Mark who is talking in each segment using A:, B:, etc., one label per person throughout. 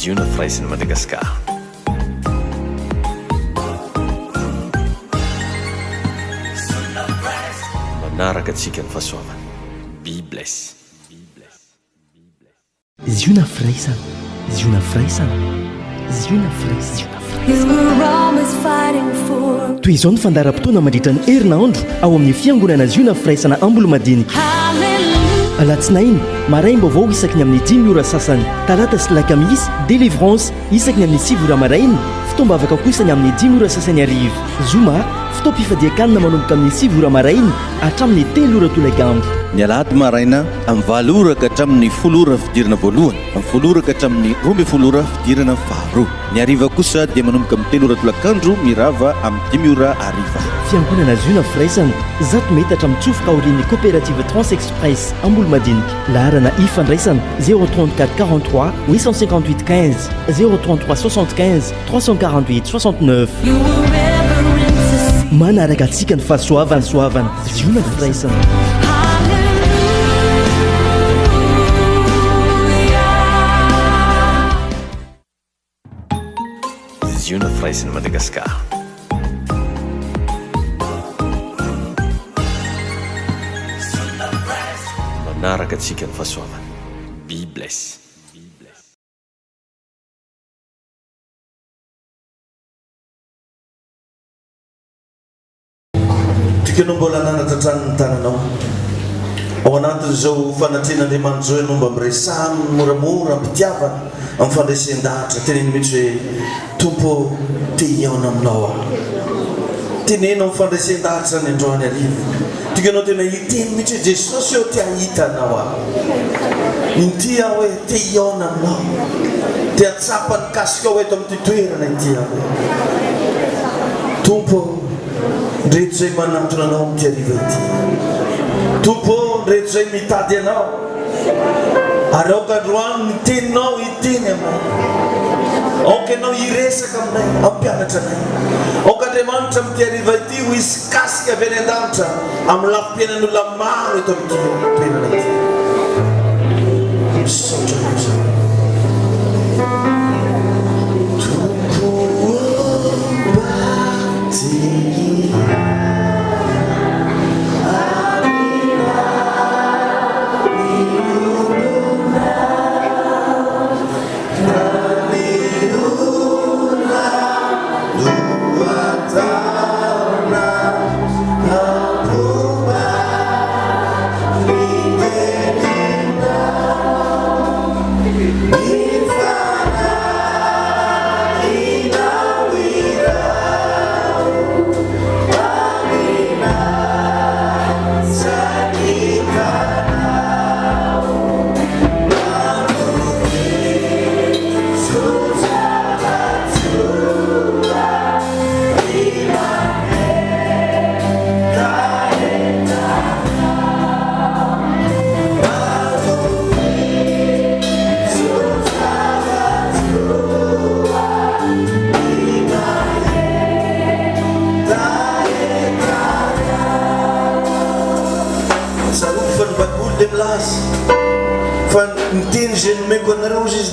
A: izy io na firaisiny Madagasikara. Manaraka atsika ny fahasoavana. Be bless.
B: izy io na firaisana, izy io na firaisana, izy io na firaisana. Toy izao ny fandaharam-potoana mandritra ny herinandro ao amin'ny fiangonana izy io na firaisana Ambolo-Madinika. Alatsinainy maraim-baovao isaky ny amin'ny 10 ora sasany, talata sy lakamisy délivrance isaky ny amin'ny 9 ora maraina, fitoam-bavaka kosa ny amin'ny 10 ora sasany arivo. Zoma fitoam-pifadiakanina manomboka amin'ny 9 ora maraina hatramin'ny 3 ora tolagambo.
C: Ny alahady maraina amin'ny 7 ora ka hatramin'ny 10 ora fidirana voalohany, amin'ny 10 ora ka hatramin'ny 12 ora fidirana faharoa. Ny hariva kosa dia manomboka amin'ny 3 ora tolakandro mirava amin'ny 10 ora hariva.
B: Fiangonana izy io na firaisana zato metatra mitsofoka aorian'ny coopérative Transexpress Ambolo-Madinika. Laharana ifandraisana 034 43 858 15 033 75 348 69. Manaraka antsika ny fahasoavana soavana izy io na firaisana.
A: Izy io na firaisiny Madagasikara. Manaraka atsika ny fahasoavana. Be bless.
D: Tikanao mbola nanatra tranony tananao ao anatin'izao fanatrean'Andriamanitra zao ianao mba miresahany moramora mpitiavana amin'ny fandraisan-dahatra, teneny mihitsy hoe tompo te hiaona aminao aho. Tenenao amin'ny fandraisan-dahatra ny androany arivo. Tikanao tena hiteny mihitsy hoe Jesosy eo te hahita anao aho. Inty aho hoe te hiaona aminao, te hatsapa ny kasika ao eto amin'ity toerana inty aho. Tompo ndreto zay manantona anao amin'ity ariva ity. Tompo ndreto zay mitady anao, ary aoka androany ny teninao hiteny aminay, aoka ianao hiresaka aminay, ampianatra anay. Aoka Andriamanitra amin'ity ariva ity ho hisy kasika avy any an-danitra amin'ny lafim-piainan'olona maro eto amin'ity toerana ity. Misaotra anao zany.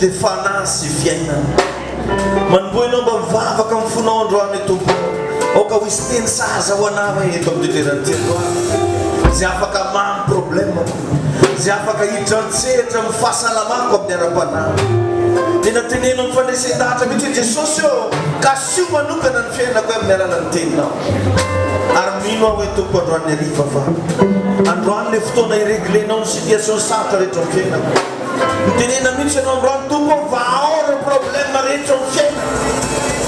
D: Dia fanasy fiainana manomboa ianao mba mivavaka amin'ny fonao androany tompo, aoka ho hisy teny saza ho anao eto amin'ny toerana androany, zay afaka mamy problème, zay afaka hiditra an-tsehatra amin'ny fahasalamako amin'ny ara-panahy. Tena tenenao amin'ny fandraisan-dahatra mihitsy Jesosy eo ka sio manokana ny fiainako amin'ny alalan'ny teninao. Ary mino aho hoe tompo androany ariva fa androany le fotoana ireglenao ny situation sarotra rehetra amin'ny fiainako. Tenena mihitsy ianao androany tompo vahaora problème rehetra amin'ny fiainana.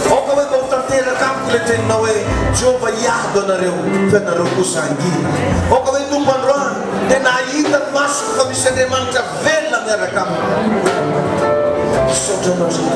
D: Aoka hoe mba ho tanteraka amiko le teninao hoe Jehova hiado anareo fa ianareo kosa angina. Aoka hoe tompo androany tena ahita ny masoko fa misy Andriamanitra velona miaraka amiko. Misaotra anao zay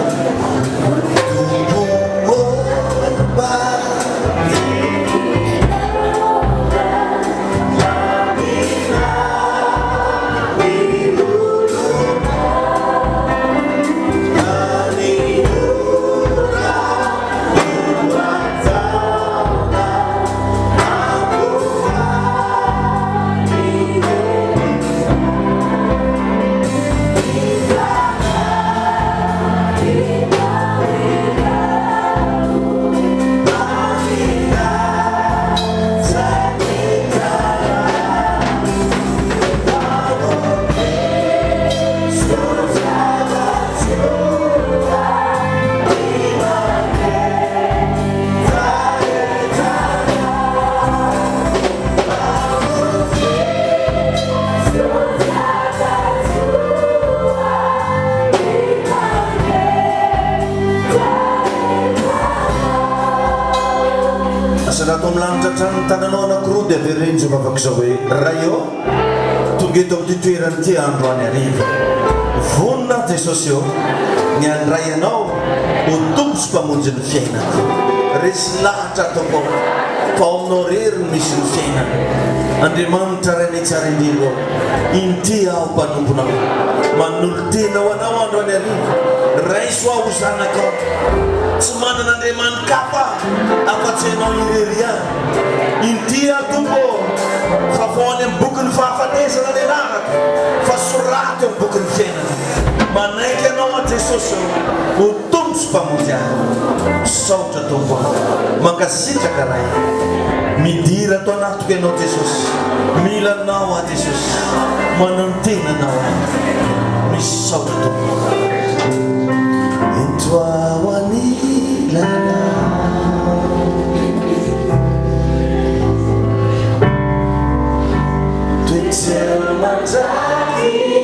D: raha milanitra trano tananao anankiroa dia averenjy vavaka izao hoe raio tonga eto amin'ny toerany ty andro any ariva vonina Jesosy eo ny andray anao ho tompo sy mpamonjy ny fiainana resy lahatra ataoko fa ao aminao rery ny misy ny fiainana Andriamanitra ray ny tsara indrindra inty aho mpanomponao manolo tena ho anao andro any ariva raiso aho ho zanakao tsy manana andriamanikapa afa-tsy anao irery any inty aho tompo fa vao any amin'ny boky ny fahafatesana ny anaraka fa soraty amin'ny boky ny fiainana manaiky anao a Jesosy ho tompo sy mpamonjy ahy saotra tompo aho mankasitraka ray midira to anatoko ianao Jesosy mila anao a Jesosy manantena anao misy saotra tompo entoao anilana toetsela manjaki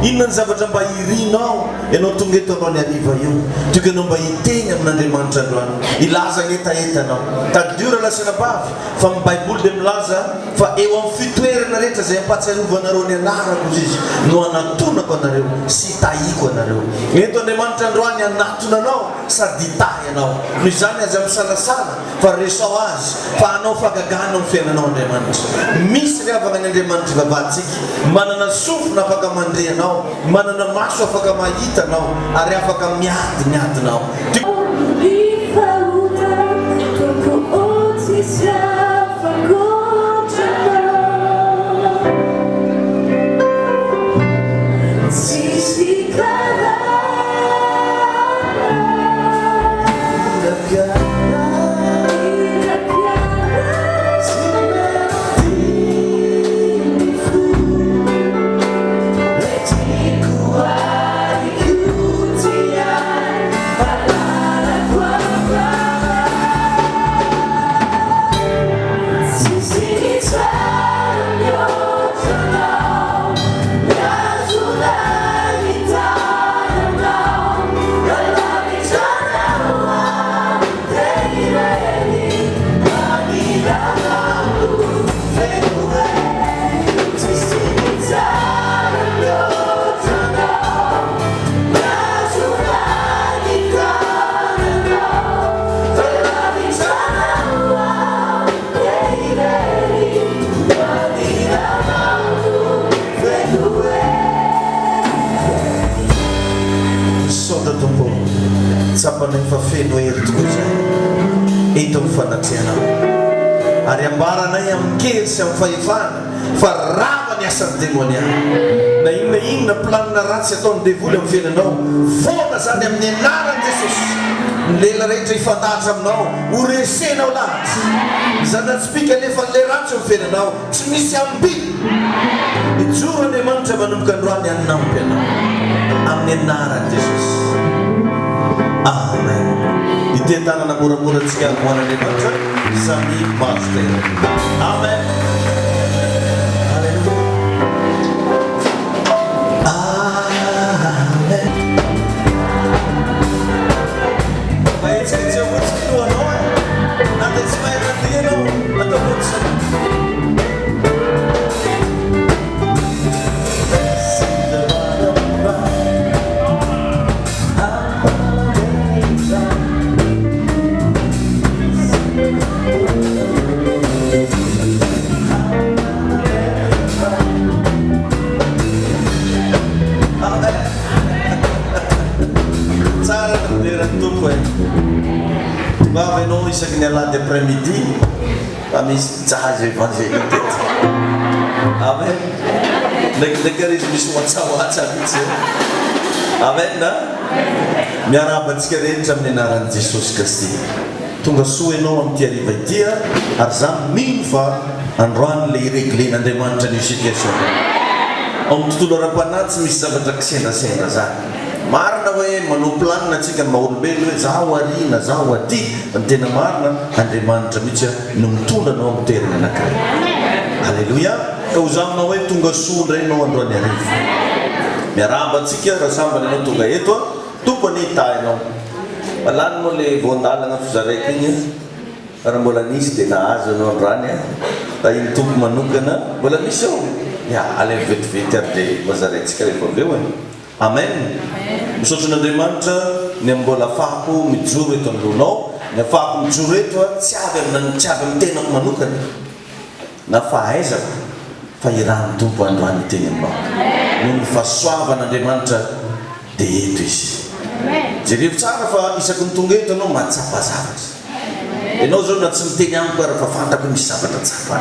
D: inona ny zavatra mba irinao ianao tonga eto androany ariva io tokony mba hiteny amin'Andriamanitra androany ilaza etaetanao tadiora lasina bavy fa ny baiboly dia milaza fa eo amin'ny toerana rehetra zay ampatsiarovanareo ny anarako izy no anatonako anareo sy tahiko anareo. Eto Andriamanitra androany anatona anao sady itahy anao. Noho izany aza misalasala fa resao azy fa anao fagagana amin'ny fiainanao Andriamanitra. Misy riavana ny Andriamanitra vavatsika, manana sofina afaka mandeha anao, manana maso afaka mahita anao ary afaka miady anao. Sapanay fa feno hery tokoa izay eto amin'ny fanatrianao ary ambaranay amin'ny kely sy amin'ny fahefana fa rava ny asan'ny demoniaka na inona planina ratsy ataon'ny devoly amin'ny fiainanao foana zany amin'ny anaran'i Jesosy. Ny lela rehetra ifantahatra aminao ho resenao lahatra izany tsy pika nefa n'le ratsy amin'ny fiainanao tsy misy amby ijoro Andriamanitra manomboka androany hanampy anao amin'ny anaran'i Jesosy. Amen. Ite tanana moramora tsika Andriamanitra samy mazo tena. Amen. Haleluya. Amen. Baik saja buat semua orang. Nanti semua yang dia lo atau buat semua. Nous sommes là d'après-midi, kami sahaja évangélique. Amen. Negara itu semua gitu. Amen na. Miarabat sekalian jam nenaran Yesus Kristus. Tunggu sueno am tiari dia arzam minfa anran lirik ande mantan isikesho. Om tutulora panat misa betraksena sena zan. Marna we manuplan na tsika maolombelo zawari na zawadi antena marina Andriamanitra mihitsy nomtondra anao amin'ny toerana anankiray. Haleluya. Ka uzamina hoe tonga soa indray anao androany arivo. Miaramba antsika raha sambany anao tonga eto tompony hitahinao. Malany moa le voandalana fizaraika igny raha mbola nisy dia nahazo anao androany raha iny tompo manokana mbola misy ao. Ya ale vetivety ary dia mazaraintsika rehefa avy eo e. Amen. Misaotra n'Andriamanitra ny mbola afahako mijoro eto aminao, ny afahako mijoro eto tsy avy amin'ny tenako manokana na fahaizako fa irahany tompo androany teny aminao. Noho ny fahasoavan'Andriamanitra dia eto izy. Jereo tsara fa isaky ny tonga eto anao mahatsapa zavatra. Ianao zao na tsy miteny amiko ary fa fantako misy zavatra tsapa.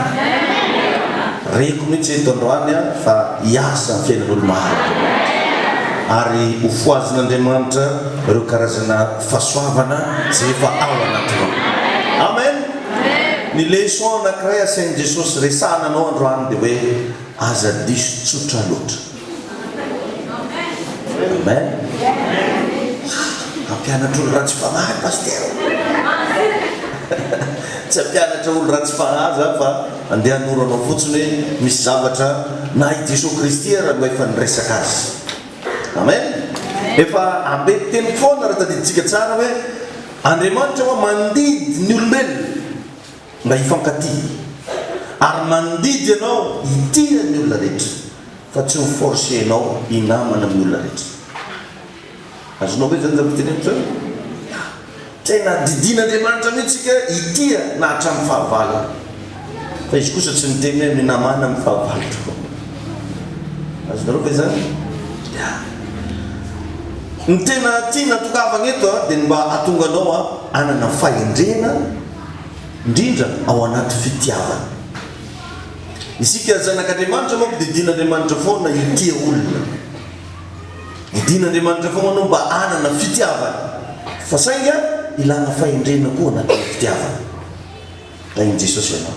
D: Reko mihitsy eto androany fa hiasa ny fiainan'olo maro. Ari ufuazin'Andriamanitra ireo karazana fahasoavana izay efa ao anatinao. Amen. Ny leçon anankiray asain'i Jesosy resahana anao androany dia hoe aza diso tsotra loatra. Amen. Ampianatra olo ratsy fanahy pasteur. Tsy ampianatra olo ratsy fanahy za fa andeha hanoro anao fotsiny hoe misy zavatra na i Jesosy Kristy raha mba efa niresaka azy. Amen. Efa ambety teny foana raha tadiditsika tsara hoe Andriamanitra mandidy ny olombelona mba hifankatia ary mandidy ianao itia ny olona rehetra fa tsy miforce anao inamana amin'ny olona rehetra azonao hoe zany zavatra teny zany tena didin'Andriamanitra mihitsika itia na hatramin'ny fahavalana fa izy kosa tsy miteny hoe minamana amin'ny fahavalatra azonareo ve zany ny tena tiana tokavana eto dia mba hahatonga anao anana fahendrena indrindra ao anaty fitiavana isika zanak'Andriamanitra moa didin'Andriamanitra foana itia olona didin'Andriamanitra foana anao mba anana fitiavana fa sainga ilana fahendrena koa anaty fitiavana tainy Jesosy ianao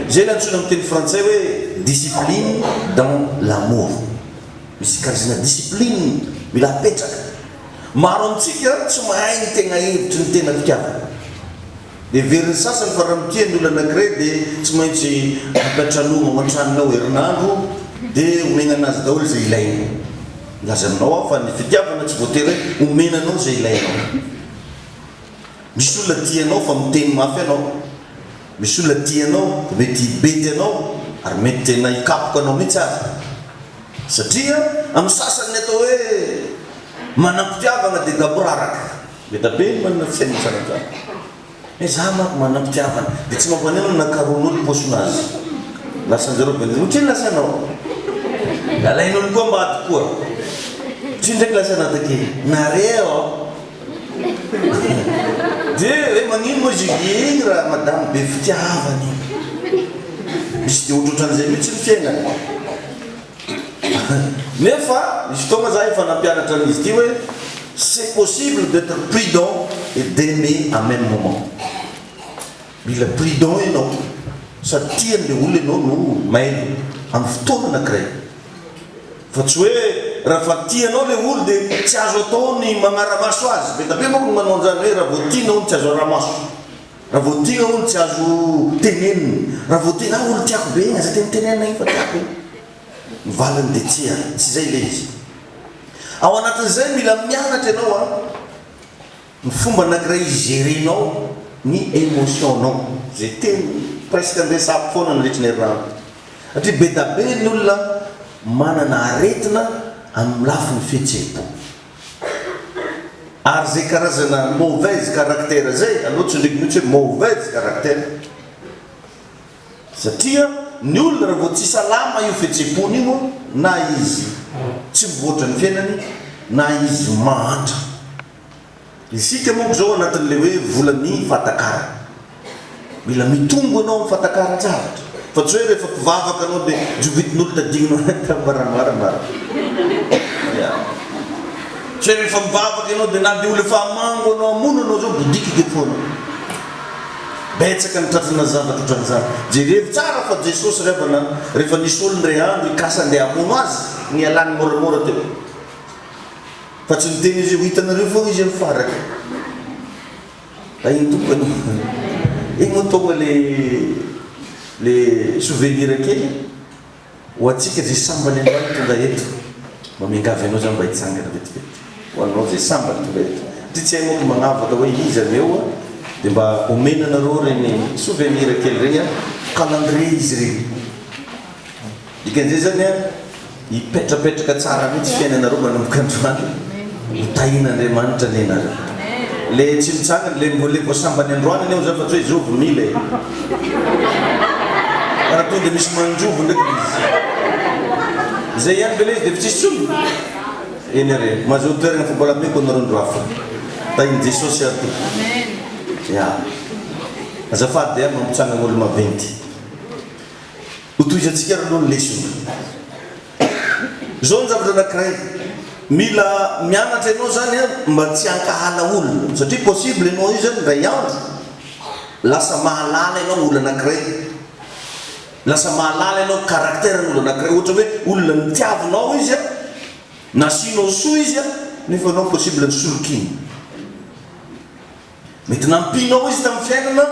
D: zay ny antsoina amin'ny teny frantsay hoe discipline dans l'amour misy karazana discipline mila apetraka maro amintsika tsy mahay ny tegna hevitry ny tena fitiavana dia veriny sasany fa raha mitia ny olona anankiray dia tsy maintsy ampatranoma matranonao herinandro dia omena anazy daholo zay ilaina laza aminao aho fa ny fitiavana tsy voatery omenanao zay ilainao misy olona tianao fa miteny mafy anao misy olona tianao mety hibety anao ary mety tena hikapoka anao mihitsy azy satria amin'ny sasany atao hoe manam-pitiavana dia gaboraraka mety be ny manana fisainana tsara zany za manko manam-pitiavana dia tsy mampaneno nakaroan'olo posonazy lasan'zareo be otriny lasanao alain'olo koa mba ady koa otriny ndraiky lasanao takely nareo dia hoe magnino moa izy igny raha madamo be fitiavany misy dia ohatrohatran'izay mihitsy ny fiainana nefa izy fotoagna za efa nampianatra an'izy ty hoe c'est possible d'être prudent et d'aimer en même moment mila prudent ianao sady tian'le olo ianao no maino amin'ny fotoana anankiray fa tsy hoe raha fa tianao le olo dia tsy azo atao ny magnaramaso azy be tabe moko manao an'izany hoe raha voatina olo tsy azo aramaso raha voatina olo tsy azo teneniny raha voatina olo tiako be aza tenitenena iny fa tiako iny mivalany dia tia tsy zay le izy ao anatin'izay mila mianatra ianao ny fomba anankiray igerenao ny émotionnao zay teny presque andresako foana nandritra ny herinandro satria be da be ny olona manana aretina amin'ny lafiny fihetseham-po ary zay karazana mauvaise caractère zay aloha tsy ndraiky mihitsy hoe mauvaise caractère satria ny olona raha vao tsy salama io fihetseham-pony io na izy tsy mivoatra ny fiainany na izy mahantra isika monko zao anatin'le hoe volany fatakara mila mitombo anao amin'ny fatakara-javatra fa tsy hoe rehefa mpivavaka anao dia jovitin'olo tadignanao tambaramaramara tsy hoe rehefa mivavaka ianao dia na dia olo efa amango anao amono anao zao bodikike foana betsaka nitratrana zavatra ohatran'izany jerevo tsara fa Jesosy revana rehefa nisy olo ndray andro ikasa andeha amono azy ny alany moramora teo fa tsy niteny izy ho hitanareo foana izy amin'ny faraka iny tompo anao iny moa tonga le souvenir kely ho atsika zay sambany androany tonga eto mba miangavy anao zany mba hitsangana vetivety ho anao zay sambany tonga eto ty tsy hainao magnavaka hoe izy aneo dia mba omenanareo reny souvenir kely regny calendrier izy regny dikan'izay zany hipetrapetraka tsara mihitsy fiainanareo manomboka androany hitahin'Andriamanitra ny anareo le tsy mitsangana le voasambany androany aneo zany fa tsy hoe zovo mila raha tonga dia misy manjovo ndraiky izy zay ihany bele izy dia fitsisy tsomy eny are mahazo toerana fambolameko anareo andro hafa tahiny Jesosy ato ya azafady dia mamitsangana olo maventy hotoizatsika raloha ny lesona zao ny zavatra anankiray mila mianatra ianao zany mba tsy hankahala olona satria possible ianao io zany ray andro lasa mahalala ianao olo anankiray lasa mahalala ianao caractère n'olo anankiray ohatra hoe olona nitiavinao izy nasianao soa izy nefa anao possible ny solokiny mety nampinao izy tamin'ny fiainana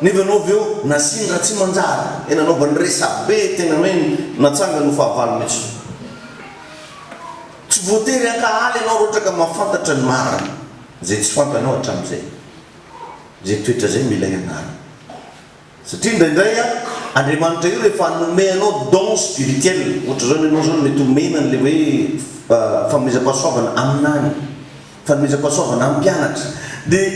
D: nefa anao avy eo nasiny raha tsy manjara ena anao va nyresa be tena hoe natsanga no fahavalo mihitsy tsy voatery ankahaly ianao rohatra ka mahafantatra ny marana zay tsy fantanao hatramin'izay zay toetra zay mila ianarana satria indraindray andriamanitra io rehefa hanome anao don spirituel ohatra zao anao zao mety homena an'le hoe fanomezam-pahasoavana aminany fanomezam-pahasoavana amin'ny mpianatra dia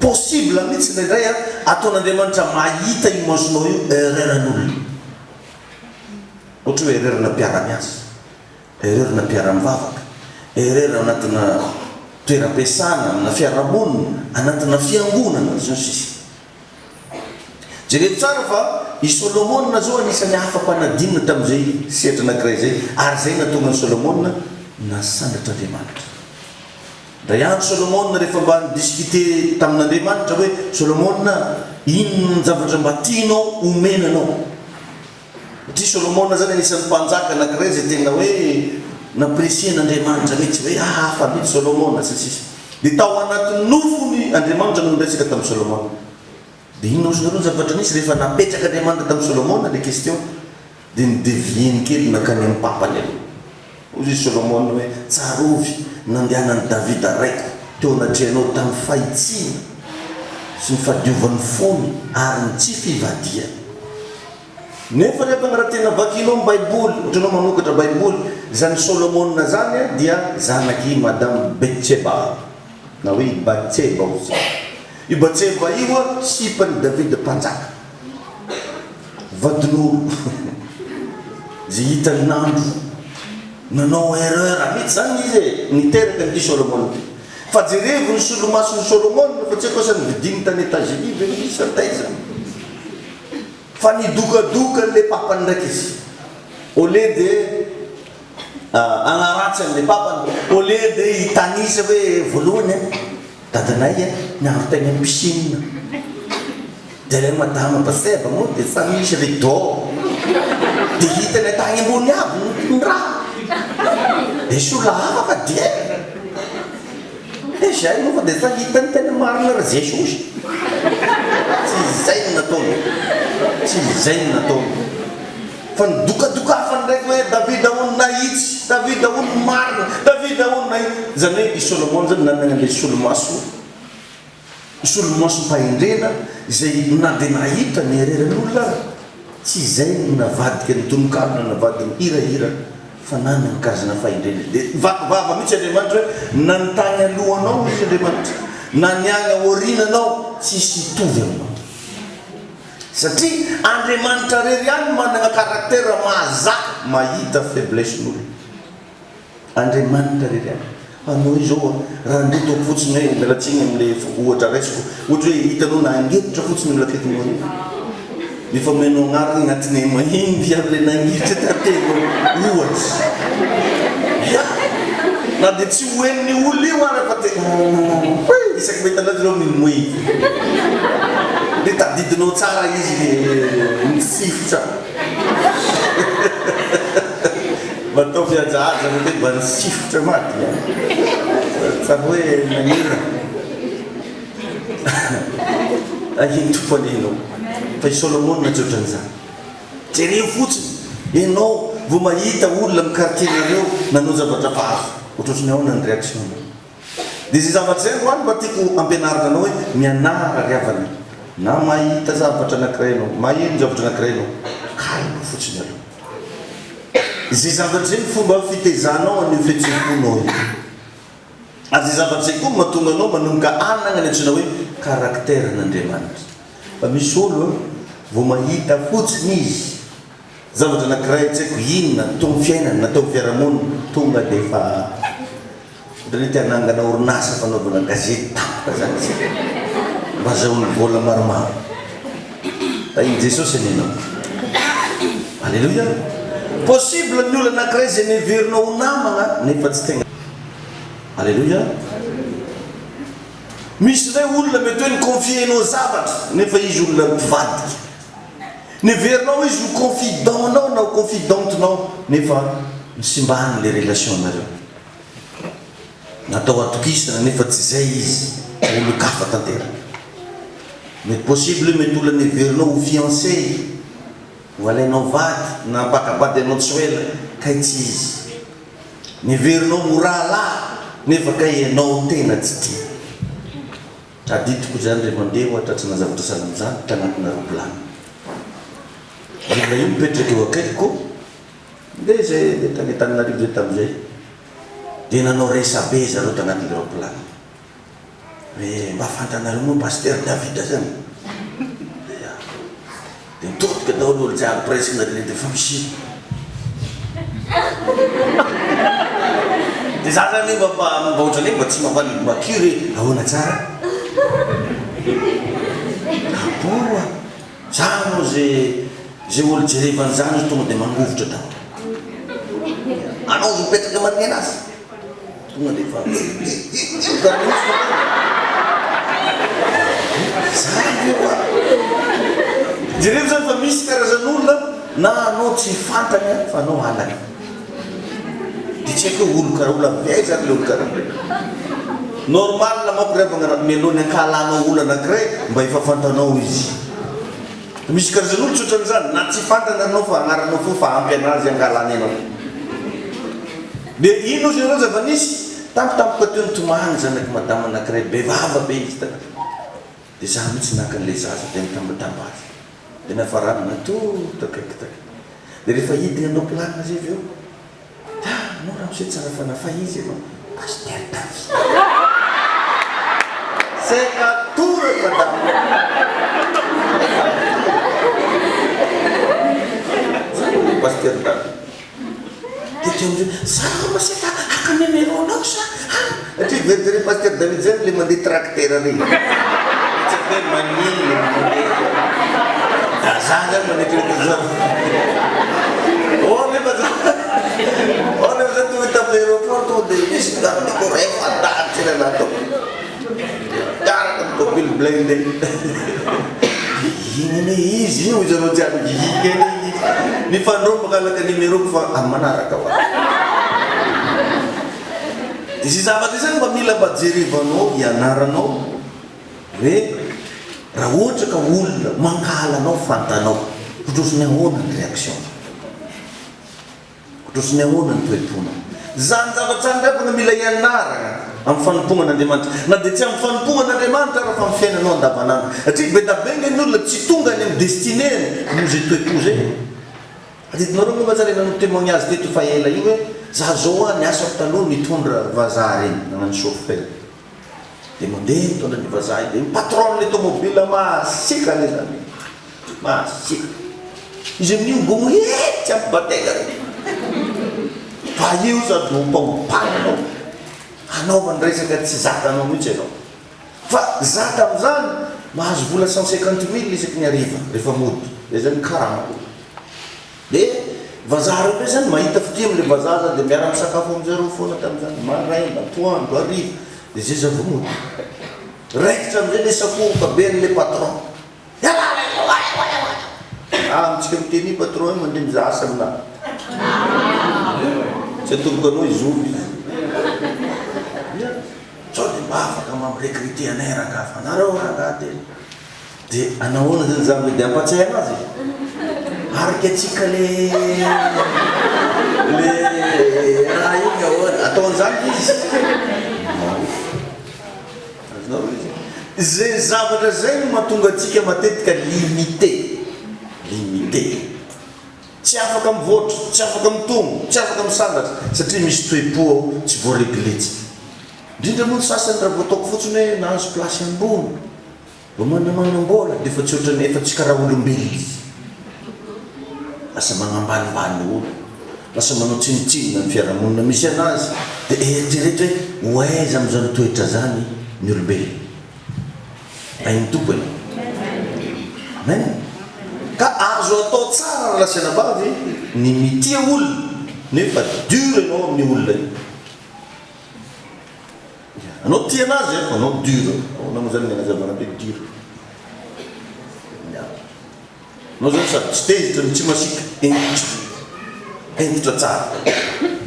D: possible mihitsy indraindray a ataon'andriamanitra mahita io masonao io ereran'olona ohatra hoe ererana mpiara-miasa ererana mpiara-mivavaka erera anatina toeram-piasana amina fiarahamonina anatina fiangonana zao sisy jereo tsara fa i Solomona zao anisany afa-panadinina tamin'izay setra anankiray zay ary zay natonga ny Solomona nasandatra Andriamanitra da ihany Solomona rehefa mba nidiscuté tamin'Andriamanitra hoe Solomona ino ny zavatra mba tianao omenanao satria Solomona zany anisan'ny mpanjaka anankiray zay tena hoe napresian'Andriamanitra mihitsy hoe hafa mihitsy Solomona sisy dia tao anatin'ny nofony Andriamanitra no ndraisika tamin'ny Solomona dia ino ozy nareo zavatra nisy rehefa napetraka Andriamanitra tamin'ny Solomona le question dia nidevieny kely nakany amin'ny papany aloha ozy izy Solomona hoe tsarovy nandehanan'ny Davida raiko teo anatrehanao tamin'ny fahitsiana sy ny fadiovan'ny fony ary ny tsy fivadia nefa rehefa raha tena vakinao amin'ny baiboly ohatranao manokatra baiboly zany Solomona zany dia zanaky madame Betseba na hoe Batseba ozy i Batseba io sipany Davida mpanjaka vadin'olo zay hitany nandro nanao erreur mihitsy zany izy niteraka an'ity Solomona fa jerevo ny solomason'ny Solomona fa tsy haiko asa nividiny tany États-Unis ve misy antaiza fa nidokadoka le papany ndraiky izy au lieu de agnaratsy an'le papany au lieu de hitanisa hoe voalohany dadanay niandro tegna amin'ny piscine dia le madama Batseba moa dia sa misy rideau dia hitany tagny ambony aby ny raha dia sola afaka dia dia zay moa fa dia sa hitany tena marina raha Jesosy tsy zay no nataony tsy zay no nataony fa nidokadokafany ndraiky hoe Davida hono nahitsy Davida hono marina Davida hono nahitsy zany hoe i Solomona zany nanana an'le solomaso mpahendrena zay na dia nahita ny ereran'olona tsy zay navadika ny tonokalona navadiny hirahira fa nanana karazana fahendrena dia vava mihitsy Andriamanitra hoe nanontany alohanao izy Andriamanitra na niagna orinanao tsisy hitovy aminao satria Andriamanitra rery ihany manana karaktera mahazaka mahita faiblessen'olona Andriamanitra rery ihany anao izao raha ndretoko fotsiny hoe mialatsiny amin'le ohatra raisiko ohatra hoe hitanao nangetitra fotsiny milakaikinao nefa menao agnariny agnatin'ny mahimby amin'le nangitra tatego ohatra na dia tsy hoeniny olo io ary fa te isaky mety anazy reo mimoeky dia tadidinao tsara izy misifotra batao fiajahaja hoe mba nisifotra maty tsara hoe nanina ahiny tompoanenao fa i Solomona tsy ohatran'izany jereo fotsiny ianao vo mahita olona amin'ny quartier-nareo nanao zavatra fahazo ohatrotrany ahoana ny réaction dia zay zavatra zay hoany mba tiako ampianarina anao hoe mianara riavana na mahita zavatra anankiray anao maheno zavatra anankiray anao kalma fotsiny aloha zay zavatra zay ny fomba fitezanao an'io fihetsefonao io ary zay zavatra zay koa mahatonga anao manomboka anana ny antsoina hoe karakteran'Andriamanitra fa misy olo vo mahita fotsiny izy zavatra anankiray tsy haiko inona natao fiainana natao fiarahamonina tonga dia efa ohatrany tianangana orinasa fanaovana gazety tampoka zany mba azahoany vola maromaro da iny Jesosy aninao alleluia possible ny olo anankiray zay neverinao ho namagna nefa tsy tegna alleluia misy ray olona mety hoe niconfienao zavatra nefa izy olona mpivadika neverinao izy ho confidentanao na ho confidentenao nefa nisimbany le relation nareo natao atokisana nefa tsy zay izy olo-kafa tantera mety possible mety olona neverinao ho fiancé ho alainao vady na mpakabady anao tsy hoela kay tsy izy neverinao ho rahalahy nefa kay ianao tena tsy tia aditiko zany re mandeha ohatratrana zavatra sana amin'izany tanatina roplany Riva io mipetraka eo akaikiko dia zay dia tany Antananarivo zay tamin'izay dia nanao resabe zareo tanaty roplan hoe mba fantanareo moa pasteur Davida zany dia mitodika daholo olo jiaby presque nareny dia fa misy dia za zany mba ohatrany mba tsy mavaly makiry ahoana tsara aboa zano zay olo jerevan'izany izy tonga dia mangovotra da anao mipetraka mariny anazy tonga dia fa zany io a jereo zany fa misy karazan'olona na anao tsy fantany fa anao alany dia tsy haiko hoe olo karaha olo ampiay zany le olo karaha normal na mampirevagna melony ankalanao olo anankiray mba efa fantanao izy misy karazan'olo tsotran'izany na tsy fantany anao fa agnaranao fo fa ampy anazy angalany anao dia ino izy ireo zava-nisy tampotampoka teo nitomagny zanaky madama anankiray bevava be izy tana dia za mihitsy nakan'le zaza dia mitambatamba azy dia nafarany natotakaikitaka dia rehefa hidiny anao planina zay avy eo da anao raha misy tsara fa nafa izy anao pasteur Davida c'est la tour madame pasteur Davida dia teo amizay zaho maseka haka numéronao sa satria vetere pasteur Davida zany le mandeha tracteur regny tsy hoe manino da za zany manekrekezao nefa za tonga tamin'ny aéroport to dia misy garde corps rehefa daty na natao karaka mitopily blende ignane izy io zareo jiaby ignane izy mifandrombaka alaka numéro-ko fa amin'ny manaraka ho dia sy zavatra zany mba mila mba jerevanao ianaranao hoe raha ohatra ka olona mankalanao fantanao kotrosiny ahoana ny réaction kotrosiny ahoana ny toeponao zany zavatra zany drapana mila ianarana amin'ny fanompognan'Andriamanitra na dia tsy amin'ny fanompognan'Andriamanitra raha fa amin'ny fiainanao andavanandro satria be da benga ny olona tsy tonga any amin'ny destiné no zay toepo zay adidinao reo moa tsara nanao témoignage teto fa ela io hoe za zao a niasako taloha mitondra vazaha reny nagnano chauffeur dia mandeha mitondra ny vazaha iny dia patron le tomobile masika le zany masika izy amin'io gomo hety amin'ny bateka reny fa io sady mompamompagnanao anaovany resaka tsy zatanao mihitsy ianao fa zata am'izany mahazo vola 150 000 isaky ny ariva rehefa mody dia zany karama dia vazaha reo be zany mahita fiti am'le vazaha zany dia miara misakafo am'zareo foana tamin'izany maraina atoandro ariva dia zay za vomody raikitra am'zay le sakoroka be an'le patron mitsika miteny patron io mandeha mizasa amina tsy atomboka anao izovy izy sao dia mba afaka mamrecruté anay rangafa anareo rangaha teny dia anahoana zany zany dia ampatsay anazy arika atsika le raha igny ahoana ataon'izany izy azonao izy zay zavatra zay no mahatonga atsika matetika limité tsy afaka mivoatra tsy afaka mitombo tsy afaka misangatra satria misy toepo ao tsy voaregletsy indrindra moa ny sasany raha voataoko fotsiny hoe nahazo plasy ambony mba manamanambola dia efa tsy ohatrany efa tsy karaha olombelona izy lasa magnambanimbany olo lasa manao tsinitsinina ny fiarahamonina misy anazy dia eritreretra hoe hoaiza am'izany toetra zany ny olombelona ainy tompo ena amen ka azo atao tsara raha lasiana bavy ny mitia olona nefa dur anao amin'ny olona io anao tia anazy fa anao dur anao zany mianazavana be dur anao zany sady tsy tezitra ny tsy masika entitra tsara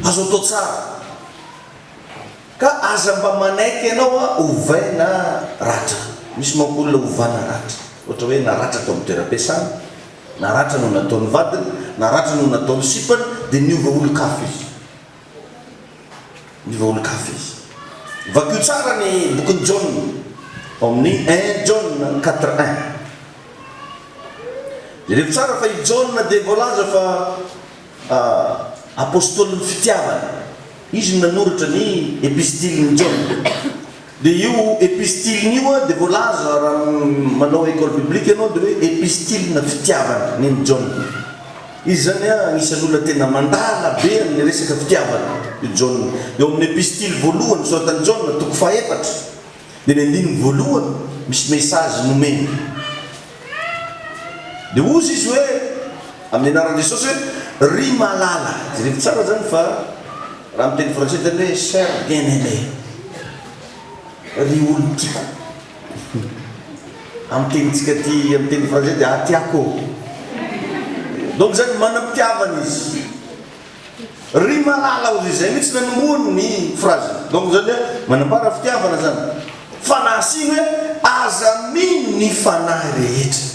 D: azo atao tsara ka aza mba manaiky ianao a ovaina ratra misy mankolona ovana ratra ohatra hoe naratra tao amin'ny toeram-piasana naratra no nataony vadiny naratra no nataony sipany dia niova olo-kafa izy niova olo-kafa izy vakio tsara ny bokin'ny John ao amin'ny 1 John 4:1 rehefa tsara fa i Jaona dia voalaza fa apôstôly ny fitiavana izy nanoratra ny epistile-ny Jaona dia io epistile-ny io dia voalaza raha manao école biblique ianao dia hoe epistile na fitiavana ny Jaona izy zany anisan'olona tena mandala be amin'ny resaka fitiavana i Jaona eo amin'ny epistile voalohany soratany Jaona toko fahaefatra dia ny andininy voalohany misy message nomeny dia ozy izy hoe amin'ny anaran'i Jesosy hoe ry malala rehefa tsara zany fa raha amin'ny teny français zany hoe cher bien-aimé ry olo tiako amin'ny tenytsika ty amin'ny teny français dia atiako donc zany manam-pitiavana izy ry malala ozy izay mihitsy nanomboany ny phrase donc zany hoe manambara fitiavana zany fanahy sy hoe aza mino ny fanahy rehetra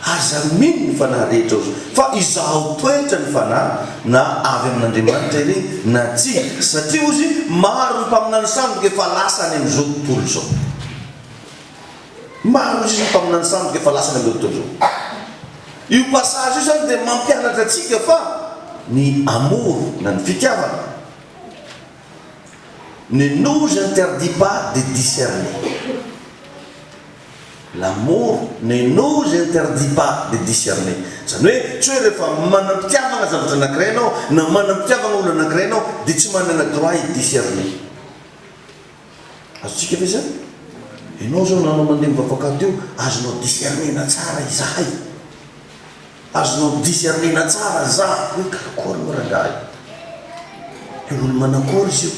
D: aza mino ny fanahy rehetra ozy fa izaho toetra ny fanahy na avy amin'Andriamanitra ireny na tsy satria ozy maro ny mpaminany sandoka efa lasany amin'izao tontolo zao maro izy ny mpaminany sandoka efa lasany amin'izao tontolo zao io passage io zany dia mampianatra atsika fa ny amour na ny fitiavana ne nous interdit pas de discerner. L'amour ne nous interdit pas de discerner. Zany hoe tsy hoe rehefa manam-pitiavana zavatra anankiray ianao na manam-pitiavana olo anankiray ianao dia tsy manana droit discerner. Azotsika ve zany? Ianao zao nanao mandeha mivavaka teo azonao discernena tsara izahay azonao discernena tsara za hoe karakory morangahy olo manakory izy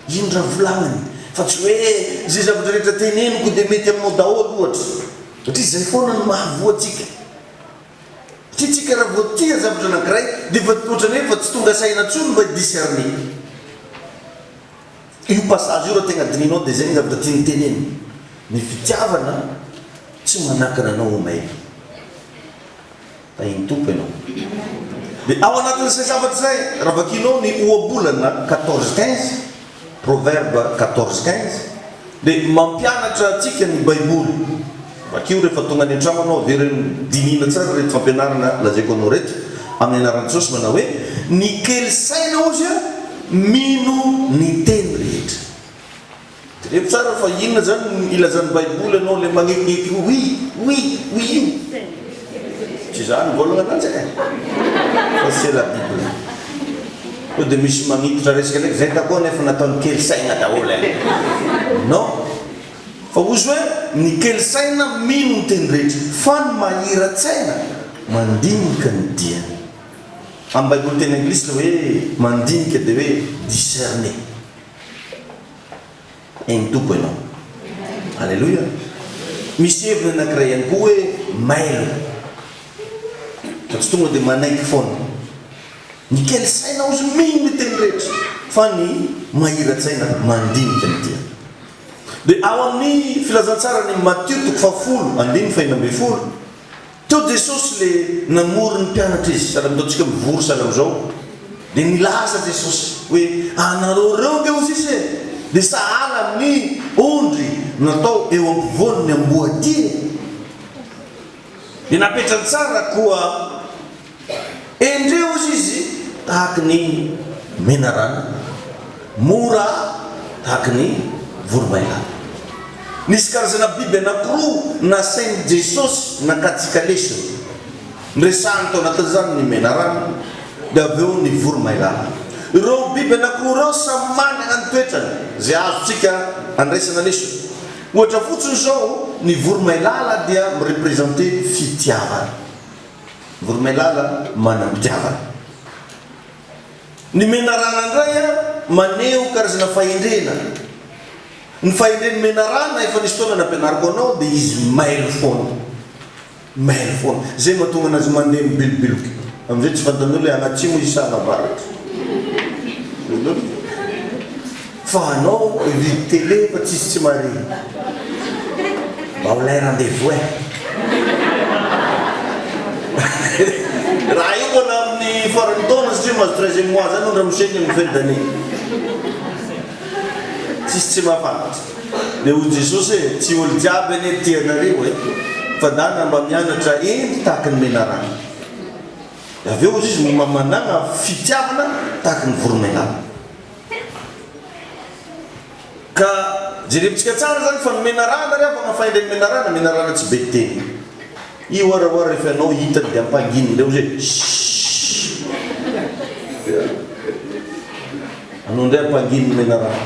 D: io ino raha volagnany fa tsy hoe zay zavatra rehetra teneniko dia mety aminao daholo ohatra satria zay foana no mahavoatsika satria tsika raha voatia zavatra anankiray dia ohatrany hoe fa tsy tonga saina ntsony mba discerner io passage io raha tegna dininao dia zay ny zavatra tiany teneny ny fitiavana tsy manakana anao omaina tahiny tompo ianao dia ao anatin'izay zavatra zay raha vakinao ny oabolana 14-15 proverbe 14-15 dia mampianatra atsika ny baiboly vakio rehefa tonga ny an-trano anao averiny dinina tsara rehetra fampianarana lazaiko anao rehetra amin'ny anaran'i Jesosy manao hoe ny kely saina ozy mino ny teny rehetra rehefa tsara fa inona zany ilazan'ny baiboly anao le magnekineky oui io tsy zany volagna ananjy fa c'est la Bible o dia misy magnititra resaka ndraiky zay takoa nefa nataony kely saina daholo non fa ozy hoe ny kely saina mino ny teny rehetra fa ny mahira-tsaina mandinika ny diany amin'ny baiboly teny anglisy le hoe mandinika dia hoe discerner eny tompo ianao alleluia misy hevina anankiray ihany koa hoe mailo fa tsy tonga dia manaiky foana ny kely saina ozy mino ny teny rehetra fa ny mahira-tsaina mandinika ny diany dia ao amin'ny filazantsara ny Matthieu toko 10:1-10 teo Jesosy le namory ny mpianatra izy sahala mitaontsika mivory sahala am'izao dia nilaza Jesosy hoe anareo reo nge ozy izy dia sahala amin'ny ondry natao eo ampovoany ny amboadia dia napetrany tsara koa endreo ozy izy tahaka ny menarana mora tahaka ny voromailala nisy karazana biby anankiroa nasainy Jesosy nakatsika lesona nresahany tao anatin' zany ny menarana dia avy eo ny voromailala ireo biby anankiroa ireo samy manana ny toetrany zay azotsika andraisana lesona ohatra fotsiny zao ny voromailala dia mirepresente fitiavana voromailala manam-pitiavana ny menarana indray maneho karazana fahendrena ny fahendreny menarana efa nisy fotoana nampianariko anao dia izy mailo foana zay mahatonga anazy mandeha mibilobiloky amin'izay tsy fantanao le anatsimo izy sanabaratra fa anao vidy télé fa tsisy tsy mare mba ho lay rendez-vous raha io bona amin'ny farany taona satria mahazo 13e mois zany ondra miseny amin'ny fin d'année tsisy tsy mahafantatra dia hoy Jesosy hoe tsy olo jiaby ane tianareo fadana mba mianatra endy tahaka ny menarana. Avy eo izy manana fitiavana tahaka ny voromailala. Ka jerevitsika tsara zany fa ny menarana rehefa mafaindra ny menarana tsy be teny. Io oaraoara rehefa ianao hitany dia ampanginy leo zay. Anao ndray ampanginy ny menarana.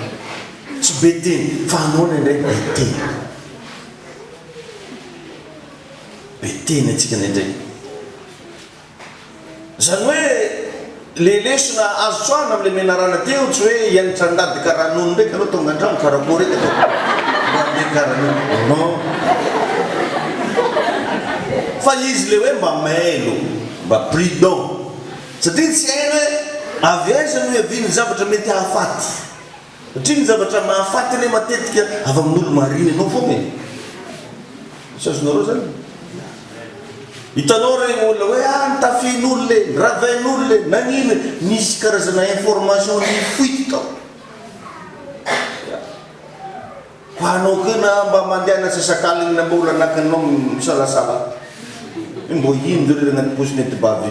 D: Tsy be teny fa anao indray be teny. Be teny atsika indray. Zany hoe le lesona azo tsoana am'le menarana teo tsy hoe hianatra andady karahan'olo ndraiky anao tonga andrano karakory eky atao. Mandeha karahan'olo. Non. Fa izy le hoe mba mailo, mba prudent. Satria tsy hainy hoe avy aiza no hiaviny zavatra mety hahafaty. Satria ny zavatra mahafaty le matetika avy amin'olo mariny anao foana e. Tsy azonareo zany. Hitanao regny olona hoe nitafian'olo le, niravain'olo le, nagnino nisy karazana information ny foity tao. Fa anao koa na mba mandehana sasakaligny na mba olo anakanao misalasala. Mbo ino zao le agnaty posy nety bavy.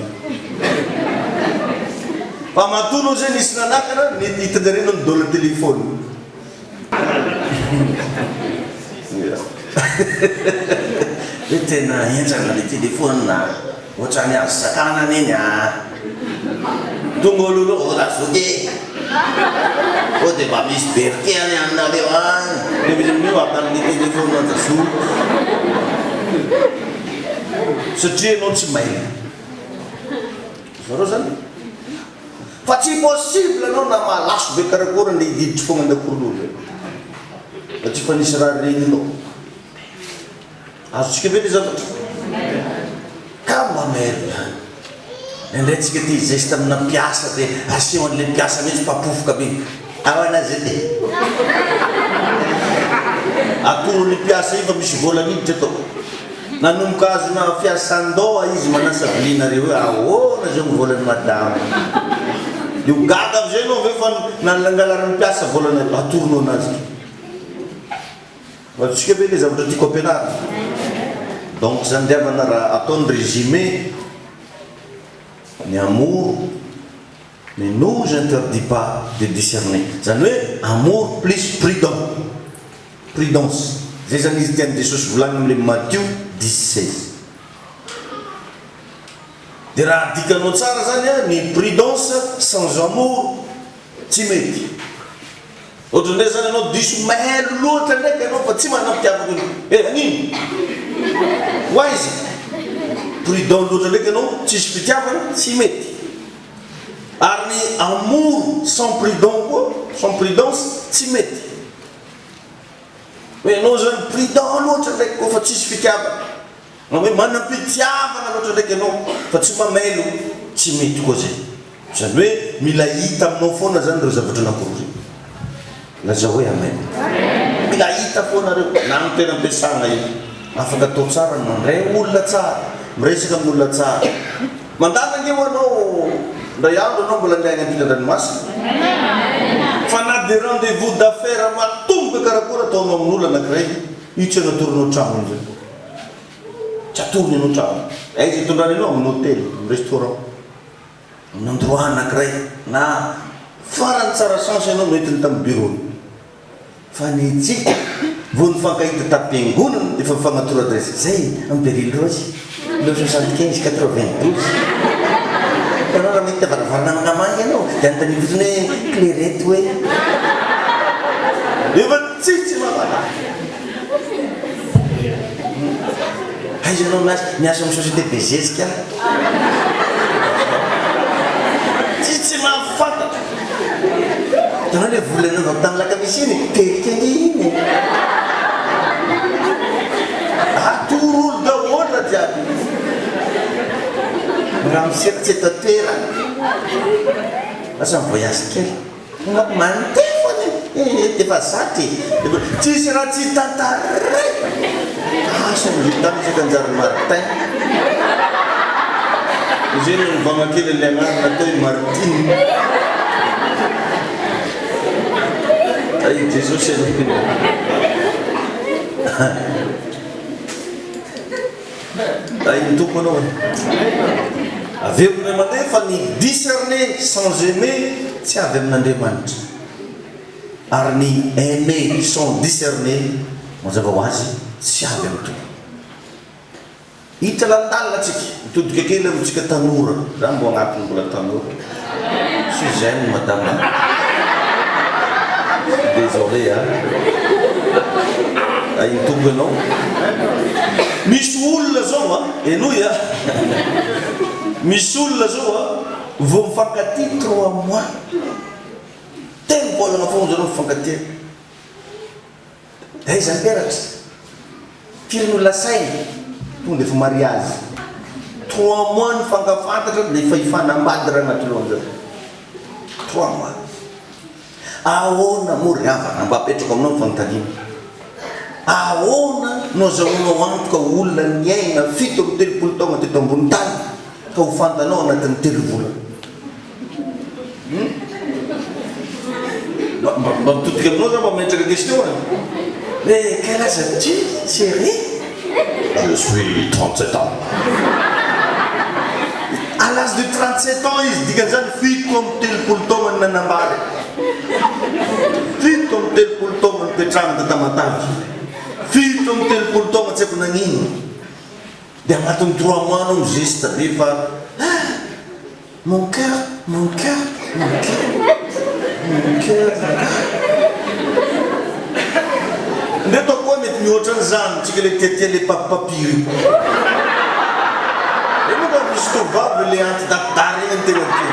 D: Fa matono zay nisy nanakana hitanjarena nidola telefony. Hoe tena entrana le telefony na ohatrany azo sakanana iny tonga olo rasoke o dia mba misy berkeny aminareo any mio akan'le telefony anjaso satria anao tsy maina zareo zany fa tsy possible anao na malaso be karakory le hididitry fogna andakoron'olo fa tsy fa nisy raha regny anao azotsika ve le zavatra ka mba mailo indray tsika ty geste amina mpiasa dia asio an'le mpiasa mihitsy mpapofoka be ao anazy ty atoron'ny mpiasa io fa misy volaniditra atao nanomboka azona fiasan-doha izy manasa vilinareo hoe ahoana zao mivolany madama io gaga am'izay anao ve fa nanangalarany mpiasa volana atoronao anazy azotsika ve le zavatra tiako ampianarina. Donc zany ndiavana raha ataony résumé ny amour ne nous interdit pas de discerner. Zany hoe amour plus prudence. Zay zany izy tiany Jesosy volagny am'le Matthieu 16. De raha dikanao tsara zany ny prudence sans amour tsy mety. Ohatra ndray zany anao diso mailo loatra ndraiky anao fa tsy manam-pitiavako anino waiza prudent loatra ndraiky anao tsisy fitiavana tsy mety. Ary ny amour sans prudence tsy mety. Hoe anao zany prudent loatra ndraiky koa fa tsisy fitiavana na hoe manam-pitiavana loatra ndraiky anao fa tsy mamelo tsy mety koa zay. Zany hoe mila hita aminao foana zany reo zavatra nakorory laza hoe amen. Mila hita foana reo na ny tena ampiasana io afaka atao tsara ny mandray olona tsara miresaka amin'olona tsara mandana ngeo anao ndray andro anao mbola andraigny am-pilan-dranomasina fa na de rendez-vous d'affaires matomboka karakory ataonao amin'olo anankiray io tsy anatoronao trano zay tsy atorony anao trano aiza hitondrany anao amin'ny hôtely amin'ny restaurant amin'ny endroit anankiray na farany tsara chance anao noentiny tamin'ny bureau fa ny tsika vo nifankahita tam-piangonana efa mifagnatoro adresse zay am'Beril Rose le 75 92 anao raha mahita varavarana magnamangy anao dia antanivotiny hoe clérette hoe efa tsitsy mamana aiza anao miasa amin'ny société bezesika tsitsy mahafantatra tanao le vola anaovako tamin'ny lakamisy iny terika iny atoro olo dahola jiaby raha miseritsery tatoera asa mivoyage kely manotefony efa zatry tsisy raha tsy tantaray asa mivitany saka anjary martin zay no nivamakely le agnarina atao martine ay Jesosy Ay ny tompo anao aveo ny mandeha fa ny discerner sans aimer tsy avy amin'Andriamanitra ary ny aimer sans discerner mazava ho azy tsy avy amin'ny tompo. Hita landalina tsika mitodika kely amintsika tanora za mbo agnatiny mbola tanora sy jeune madame désolé ay ny tompo anao misy olona zao enoy misy olona zao vao mifankatia 3 mois telo bolana fogna zareo mifankatia da izy amperatra firin'olona sainy tonga efa mariage 3 mois ny fankafantatra da efa hifanambady raha anaty lohan'zao 3 mois ahoana moa ryavana mba apetraka aminao ny fanontaniana ahoana no azahoanao antoka olona niaina 7 taona teto ambony tany ka ho fantanao anatin'ny 3 volana mba mitodika aminao za mba metraka question mais quel âge as-tu chérie?
A: Je suis 37 ans.
D: À l'âge de 37 ans izy dikan'izany 7 taona ny nanambady 7 taona nipetrahana tatamatavy 7 taona tsy haiko nagnino dia agnatin'ny 3 mois anao migeste rehefa mon cœur nde tao koa mety mihoatra ny zany tsika le tiatia le papiry enoka misy tovavy le antidadary eny ny tena ty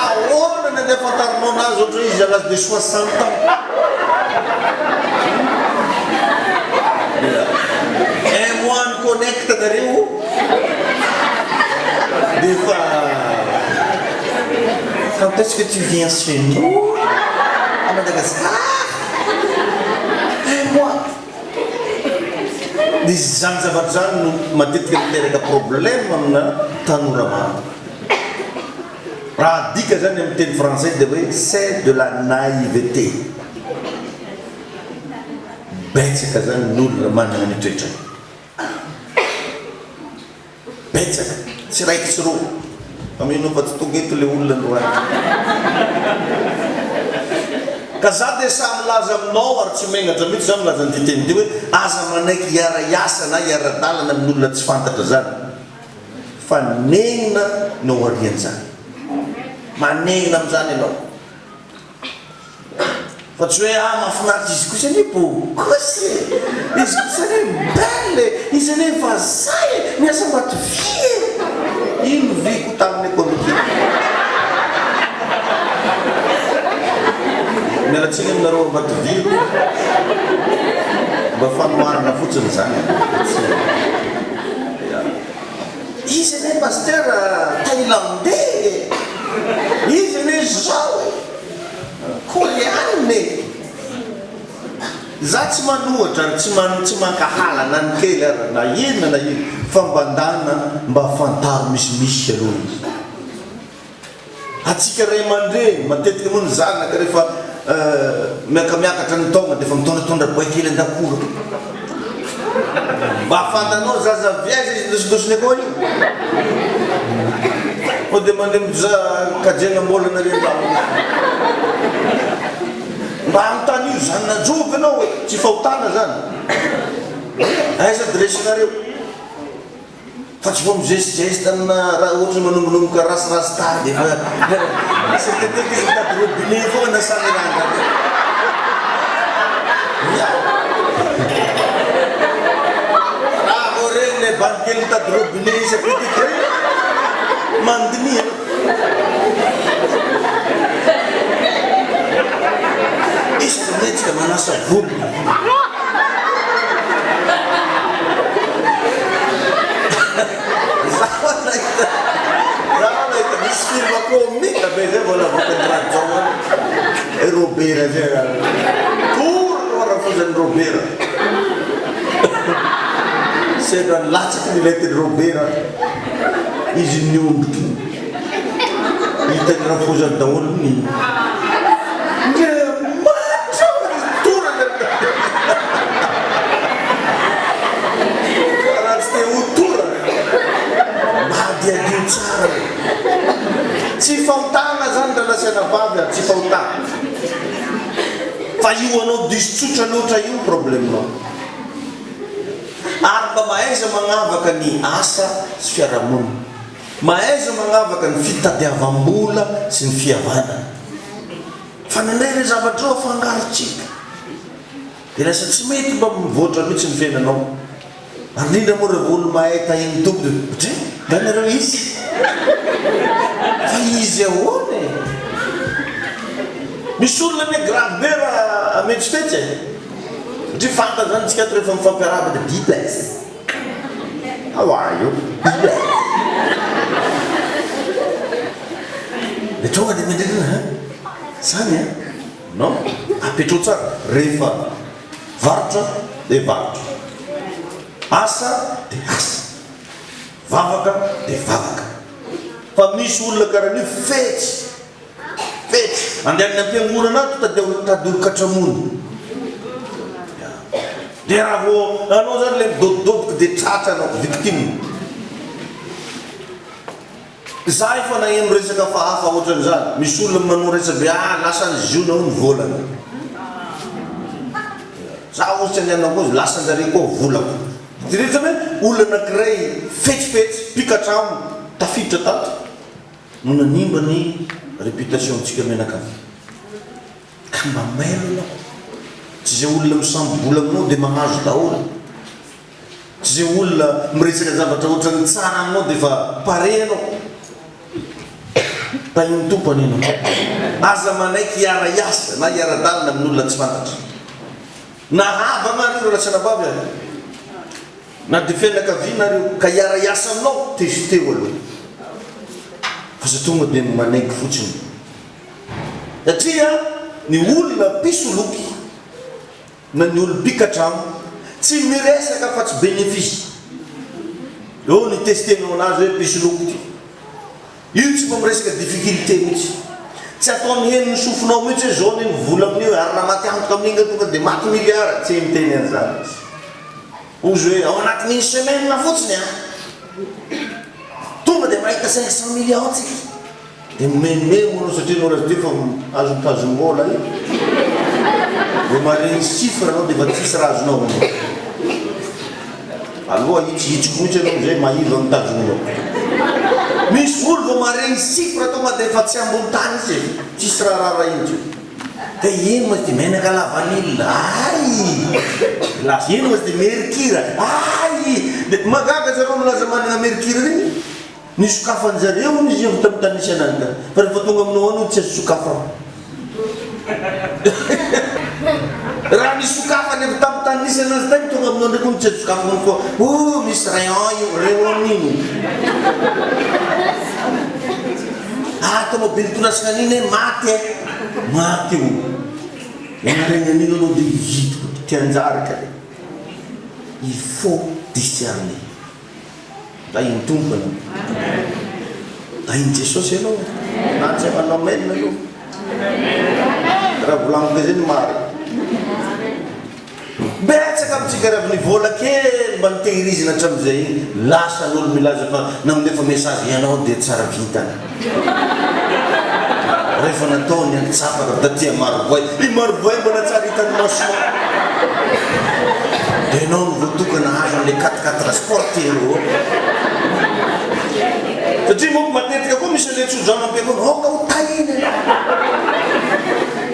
D: ahoana nande afantarinao anazy ohatra izy à l'âge de 60 ans un mois ny connecte nareo defa quand est-ce que tu viens chez nous à Madagascar un mois izy zany zavatra zany no matetika miteraka problème amina tanora maro raha dika zany amin'ny teny français de hoe c'est de la naïveté betsaka zany n'olona manana ny toetrany betsaka tsy raiky tsy roa aminao fa tsy tonga eto le olona androany ka za dia sa milaza aminao ary tsy maingatra mihitsy za milaza ny titeny ty hoe aza manaiky hiara iasa na hiara-dalana amin'olona tsy fantatra zany fa negnina no arian'zany manegnina amin'izany ianao fa tsy hoe mahafinaritra izy kosa ane bokosy izy kosa ane belle izy ane vazay miasa maty vie ino viko tamin'ny komiki mialatsiny aminareo maty vie mba fanoharana fotsiny zany izy ane paster tailandais izy ane zao koreane za tsy manohatra ary tsy mankahala na ny kely ary na inona na ino fa mbandana mba fantaro misimisy aloha izy atsika ray aman-dreny matetika moa ny zanaka rehefa miakamiakatra ny taona dia efa mitondratondra boakely an-dakora mba afantanao zaza viazy izy ndosindosiny akao io o dia mandeha miza kajena mbola narendao mba amintany io zany najovy anao hoe tsy fahotana zany aiza adresinareo fa tsy vo migestgeste amina raha ohatra manombonomboka rasirasitady efa misy teteky izy mitady robinet foana nasany ranga raha vo reny le bankely mitady robinet izy ateteky reny mandinia isaka metsika manasa volo zaho nahita misy film comique be zay vola vokadrajona robera zay tour raha fozany robera sena latsaky niletiny robera izy niondroky hitany raha fozany daholo ny tsara tsy fahotana zany raha lasiana vavy tsy fahotana fa io anao diso tsotra loatra io problemenao ary mba mahaiza magnavaka ny asa sy fiarahamonina mahaiza magnavaka ny fitadiavam-bola sy ny fihavanana fa nandray le zavatra eo afangarotsika de lasa tsy mety mba mivoatra mihitsy ny fiainanao ary indrindra moa rehefa olo mahay tahiny tompo de da nareo izy fa izy ahoana e misy olona me grave be raha ametsifetsy satria fanta zany tsika ato rehefa mifampiaraba de bibles awa io bibles de tonga de mendrena zany a non apetrao tsara rehefa varotra de varotra asa de asa vavaka de vavaka fa misy olona karaha io fetsy andehanany ampiangonana ato tadolo-katramony de raha vo anao zany le midobodoboky de tratra anao victime za efa nagneno resaka fa hafa ohatran'zany misy olona manao resabe lasa ny ziona o ny volana za ohatsy andianao koa lasa nzare koa volako direhitra hoe olona anakiray fetsifetsy pikatramo tafiditra tato no nanimba ny réputation-tsika menakavy ka mba mailo anao tsy zay olona misambobola aminao de mahazo daholo tsy zay olona miresaka zavatra ohatrany tsara aminao de fa pare anao tahiny tompany anao aza manaiky hiara iasa na hiara-dalina amin'olona tsy fantatra na hava nareo rasana bavy any na de fianakavianareo ka hiara iasa aminao teziteo aloha fa za tonga de manaiky fotsiny satria ny olona pisoloky na ny olo pikatramo tsy miresaka fa tsy bénéfice eo ny testenao anazy hoe pisoloky ty io tsy mba miresaka difficulté mihitsy tsy ataony heny ny sofinao mihitsy hoe zao ny vola amin'io ary raha maty antoka amin'inga tonga de maty milliard tsy miteny an'izany ozy hoe ao anatin'iny semaine na fotsiny a tonga de mahita 500 millions tsika de mememo no satria nao raha fa azotazombola io vo maregny chiffre anao de fa tsisy raha azonao aloha hitsihitsiko mihitsy anao zay mahiva mitazonao misy olo vo maregny chiffre tonga de fa tsy ambony tany izy tsisy raha intsy de ino masy de menaka lavanila ay ino masy de mercure ay de magaga zareo milaza manana mercure regny ny sokafan'jareo izy io tamitanisy anany fa rehefa tonga aminao ano tsy azo sokafa raha misy sokafany avy tamitanisy anazy tany tonga aminao ndraiky ony tsy azo sokafany koa misy rayon io rayon ino tomobily tonasika an'iny maty maty io anaregny an'iny anao de hitiko tianjary ka il faut discerner da iny tompony da iny jesosy anao na tsy manao melina io raha volagniko zany mary betsaka amitsika raha ny vola kely mba nitehirizina hatram'izay iny lasa n'olo milaza fa namindefa message ianao de tsara vitana rehefa nataony antsapaka da tia marovoay i marovoay mbona tsara hitany maso de anao no voatokana azo amle 4 transporter satria moko matetika koa misy le tsodrano ampiakony oka ho tahiny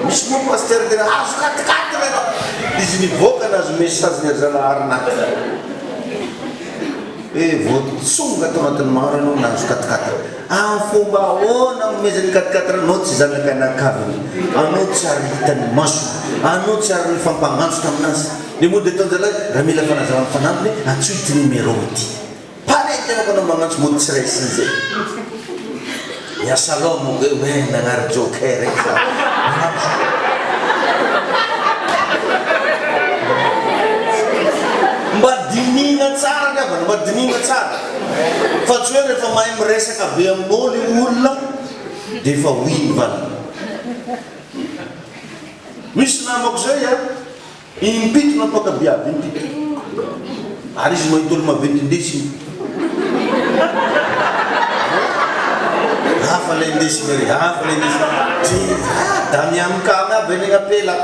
D: misy moko paster tena azo 4 izy nivoaka nazo message ny azanaharinaty voatsonga atao anatin'ny maro anao nazo 4 amin'ny fomba ahoana momezany 4 anao tsy zanaka anakaviny anao tsy ary hitany maso anao tsy ary nifampagnantso taminazy de moa de ataonjala raha mila fanazavany fanampiny atsoity numéro ity parety anako anao magnantso mody tsy raisiny zay miasa loha moa hoe nagnary joker eky mba dinina tsara ngavana mba dinina tsara fa tsy hoe rehefa mahay miresaka be amin'olo olona de fa winy vany misy namako zay a impito nampakabiavy impito ary izy mahita olo maventy indesiny hafa le indesina re hafa le indesina da miamikamy aby eny agnapela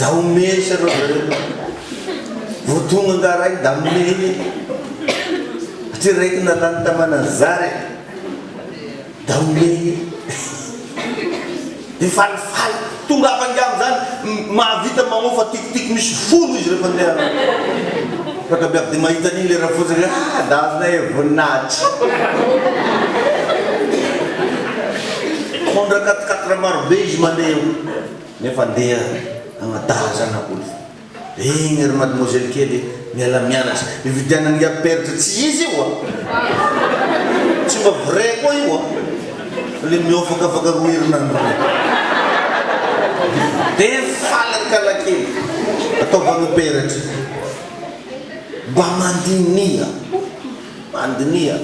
D: da omesa reo zareo vo tonga ngaray da meny satria raiky nalany tamanany zary da omeny de falifaly tonga avangamy zany mahavita mamofa tikitiky misy folo izy rehefa andeha rakabiaby de mahita an'iny le raha fotsiny da azonay e voninahitry fondra 4 marobe izy mandeha nefa andeha agnatara zanak'olo igny ry mademoiselle kely miala mianatra ividianany aperitra tsy izy io tsy mba vrai koa io le miofakafaka roherinandro de falany kalakely ataovagny peratra mba mandinia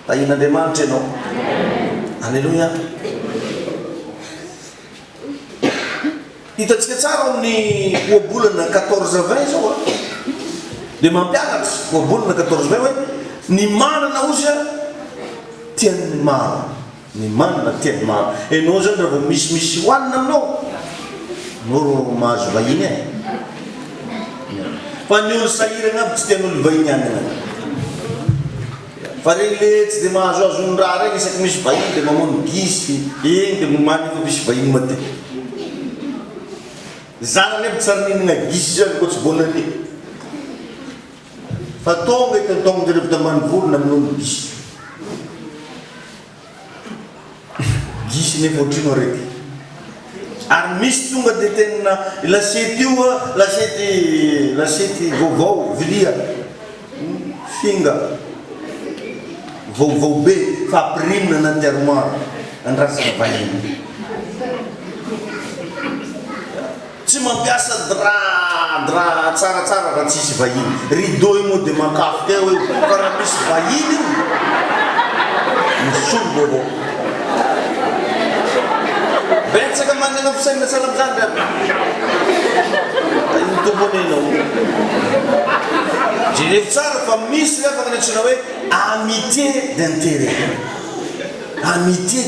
D: tahin'Andriamanitra ianao alleluia hitatsika tsara amin'ny oabolana 14-20 zao de mampianatra oabolana 14-20 hoe ny manana ozy tian'ny maro ny manana tian'ny maro enao zany raha vao misy hoanina aminao noro mahazo vahiny e fa ny olo sahirana aby tsy tian'olo vahiny anina fa regny le tsy de mahazoazony raha regny isaky misy vahiny de mamono gisy igny de momany fa misy vahiny matetiky zanany aby tsara ninana gisy zany ko tsy volany fa tonga tonga de refa tamany volona amin'olo gisy gisy nefa ohatrino araiky ary misy tonga de tena lasety io lasety vaovao vilia finga vaovao be fa apirimina anaty armoire andrasana vahiny tsy mampiasa dra tsaratsara raha tsisy vahiny rideau io moa de makafoka eo fa raha misy vahiny io misolo vaovao betsaka manana fisaina tsara amizany aby iny tombony enao jerevo tsara fa misy refa gnanatsina hoe amitié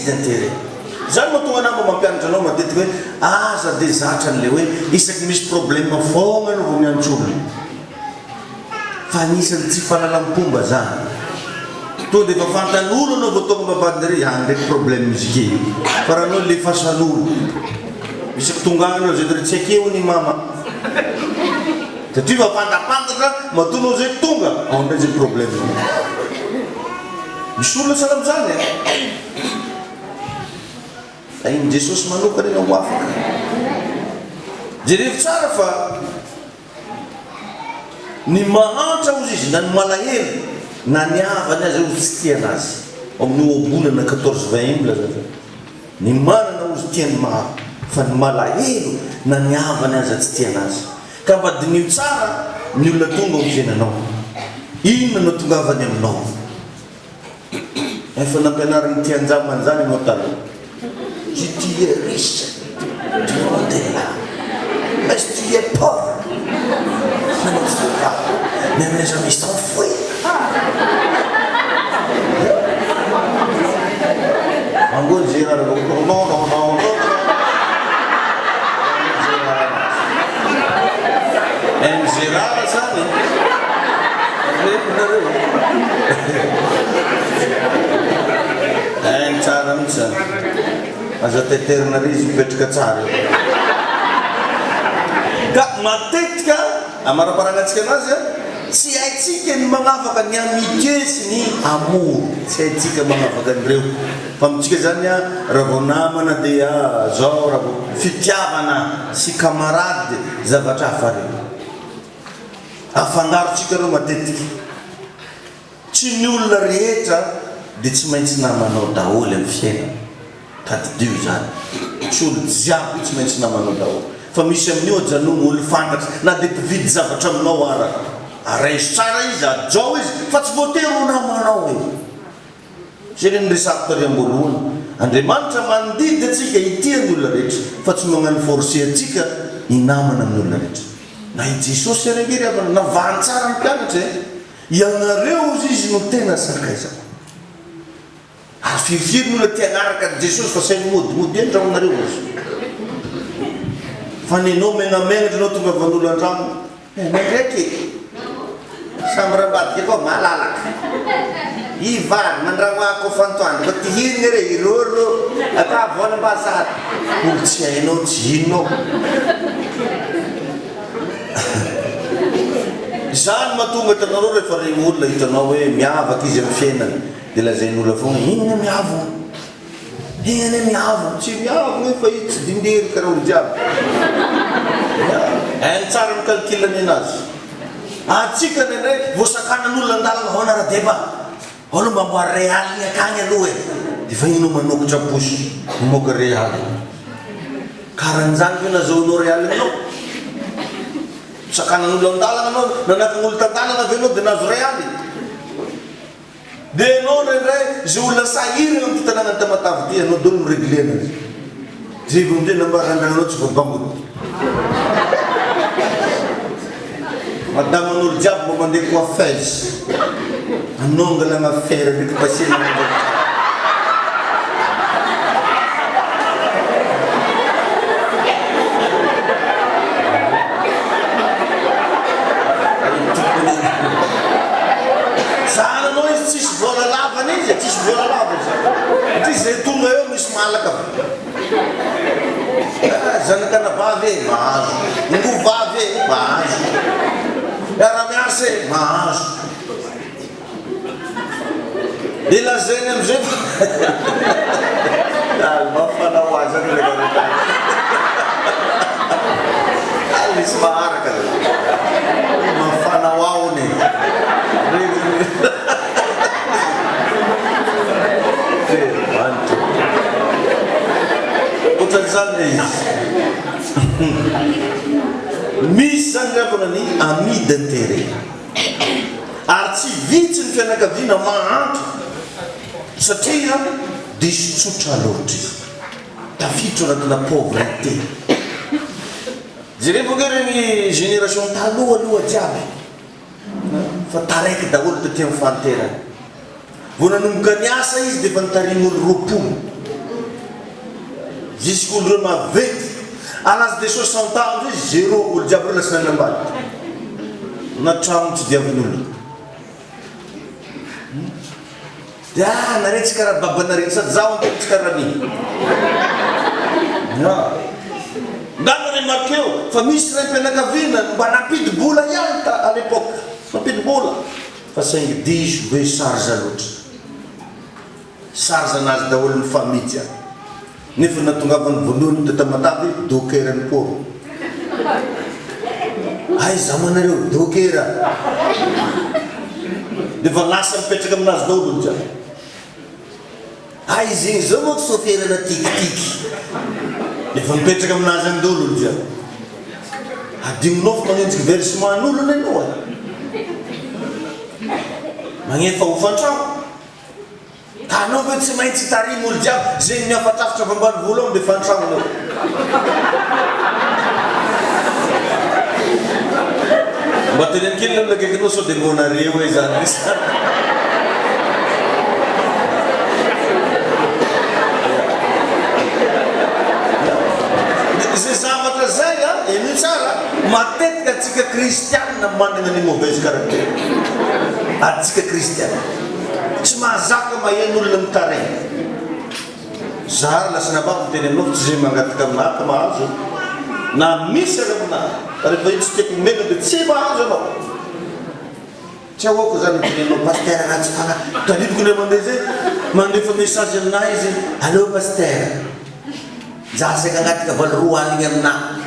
D: d'intérêt zany mahatonga anao mba mampianatra anao matetiky hoe aza de zatra an'le hoe isaky misy problème fogna anao vo miantsolo fa anisany tsy fahalalam-pomba zany to de fa fantan'olo anao vo tonga mbavadiny re ndraiky problème mizike fa raha anao le fasan'olo isaky tongananao zay dre tsy akeo ny mama satria fa fantapantatra matonao zay tonga ao ndray zay problème misy olona sala amizany iny jesosy manokana ena ho afaka jerevo tsara fa ny mahantra ozy izy na ny malahelo na ny avany azy ozy tsy tianazy amin'ny oabolana 14-20 iny laza ny manana ozy tiany maro fa ny malahelo na ny avany azy tsy tianazy ka mba dinio tsara ny olona tonga ho fiainanao inona no tongavany aminao efa nampianarany tianjamany zany anao taloha si tu es riche tu es là mais si tu es pauvre ne le fais pas même les amis sont foués angol Gérard non en Gérard zany tsara mihitsy zany aza teterina re izy mipetraka tsara ka matetika amaraparagnatsika anazy tsy haitsika ny magnafaka ny amitié sy ny amour tsy haitsika magnafaka an'ireo fa mitsika zany raha vao namana de zao raha vao fitiavana sy camarade zavatra hafa reo afangarotsika reo matetiky tsy ny olona rehetra de tsy maintsy namanao daholy amin'ny fiainana tadidio zany tsy olo jiaby tsy maintsy namanao daholy fa misy amin'io ajanogno olo fantatra na de mpividy zavatra aminao ara araiso tsara izy ajao izy fa tsy voatery ho namanao e zay le nyresako tary amboalohany Andriamanitra mandidy atsika itiany olona rehetra fa tsy magnano forcé atsika hinamana amin'ny olona rehetra na i Jesosy aregery avana navahany tsara ny mpianatra ianareo izy no tena sakaiza ary firifiry nona ty agnaraka jesosy fa sainy modimody andragnonareo ozy fa nenao megnamenatra anao tonga van'olo andragno ndraiky samby rabadika koa malalaka ivary mandragno ako fantoandro fa ty hirigna re iroro ata voanam-bazary olo tsy hainao tsy inonao zany mahatonga tanareo rehefa regny olona hitanao hoe miavaka izy amin'ny fiainany dia lazain'olona fogna ignany miavo ignany miavo tsy miavo hoe fa io tsy dindery karaha olo jiaby hainy tsara mikalkilany anazy atsika nendray voasakanan'olona andalana ho anara-deba olo mba mboary réaly akagny aloha e dia fa inao manokotra posy moka réaly karan'izany fe nazahoanao réaly aminao sakanan'olo andalana anao nanakan'olo tandalana avenao dia nazo réaly dia anao nendray zay olona sahirana amin'ny tanàna tamatavy ty anao dolo miréglé anazy jivo amizay nambarandragnanao tsy voabangony madaman'olo jiaby mba mandeha coiffeuse anao angalana fera ndraiky pasena zananao izy tsisy vola lavana izy tsisy vola lavana ty zay tonga eo misy malaka zanakanavavy e mahazo ngovavy e mahazo miara-miasa e mahazo dia lazainy amizay mafana ho azy any lekarotany misy maharaka mafana ho aony ohatran'izany izy misy zany rapana ny ami d'intérêt ary tsy vitsy ny fianakaviana mahandro satria diso tsotra loatra izy tafiditra anatina pauvreté jereo voke regny génération taloha aloha jiaby fa taraiky daholo taty amin'ny fanterana vo nanomboka ny asa izy dia efa nitarign'olo roapolo jusqu'olo reo mavety à l'âge de 60 ans izy zéro olo jiaby reo lasinany ambady na tragno tsy diavin'olo dia nareo tsy karaha babanareo sady zaho anteko tsy karaha ni ndanare markeo fa misy ray mpianakaviana mba nampidi-bola ihany ta à l'époque nampidi-bola fa saingy diso be sarge loatra sarge anazy daholo ny famille jiaby nefa natongavany voalohany tatamatavy dokerany poro ay zamanareo dokera dia fa lasa mipetraka aminazy daholo olo jiaby ay izy igny zao moa soferana tikitiky efa mipetraka aminazy any daholo olo jiaby adinonao fa magnenjiky versement an'olona ianao a magnefa hofantrano ka anao ve tsy maintsy tarimy olo jiaby zay miafatrafitra avy ambany volo ao dia fantragnonao mba tenenkely nolakaikinao sao dia ngonareo e zany zay zavatra zay a eny tsara matetika atsika kristianina manana ny mauvaise caractère atsika kristianina tsy mahazaka mahen'olona mitaregny zahary lasa nababo teny aminao tsy zay mangataka aminaka mahazo na misy ary aminahy rehefa io tsy tiako mena dia tsy mahazo anao tsy ahoako zany tenenao paster raha tsy fana tadidiko ndray mandeha zay mandefa message aminahy izy allô paster zahasaika agnatika valy roa aligny aminahy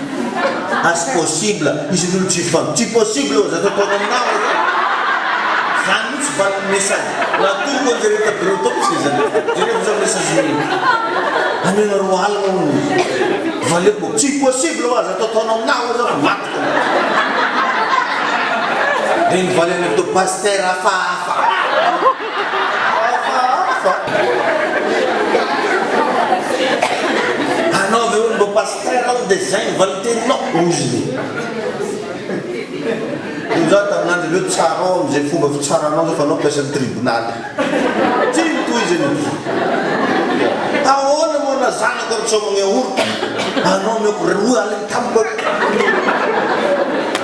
D: asy possible izy n'olo tsy fam tsy possible za tataona aminahy zany mitsy valin'ny message natoroko anjareta bureau topsy zany jareko za message iny anena roa aligna ono valeko tsy possible oa za tataona aminahy za fa matika dia ny valy any to paster hafahafa anao ve olo mba paster ao dia zay ny valiteninao oziny io za taminandro leo tsara ao amizay fomba fitsaranao za fa anao mpiasan'ny tribonaly tsy mitoy zany zanako ry tsomagna orika anao meko roa aliny tamiko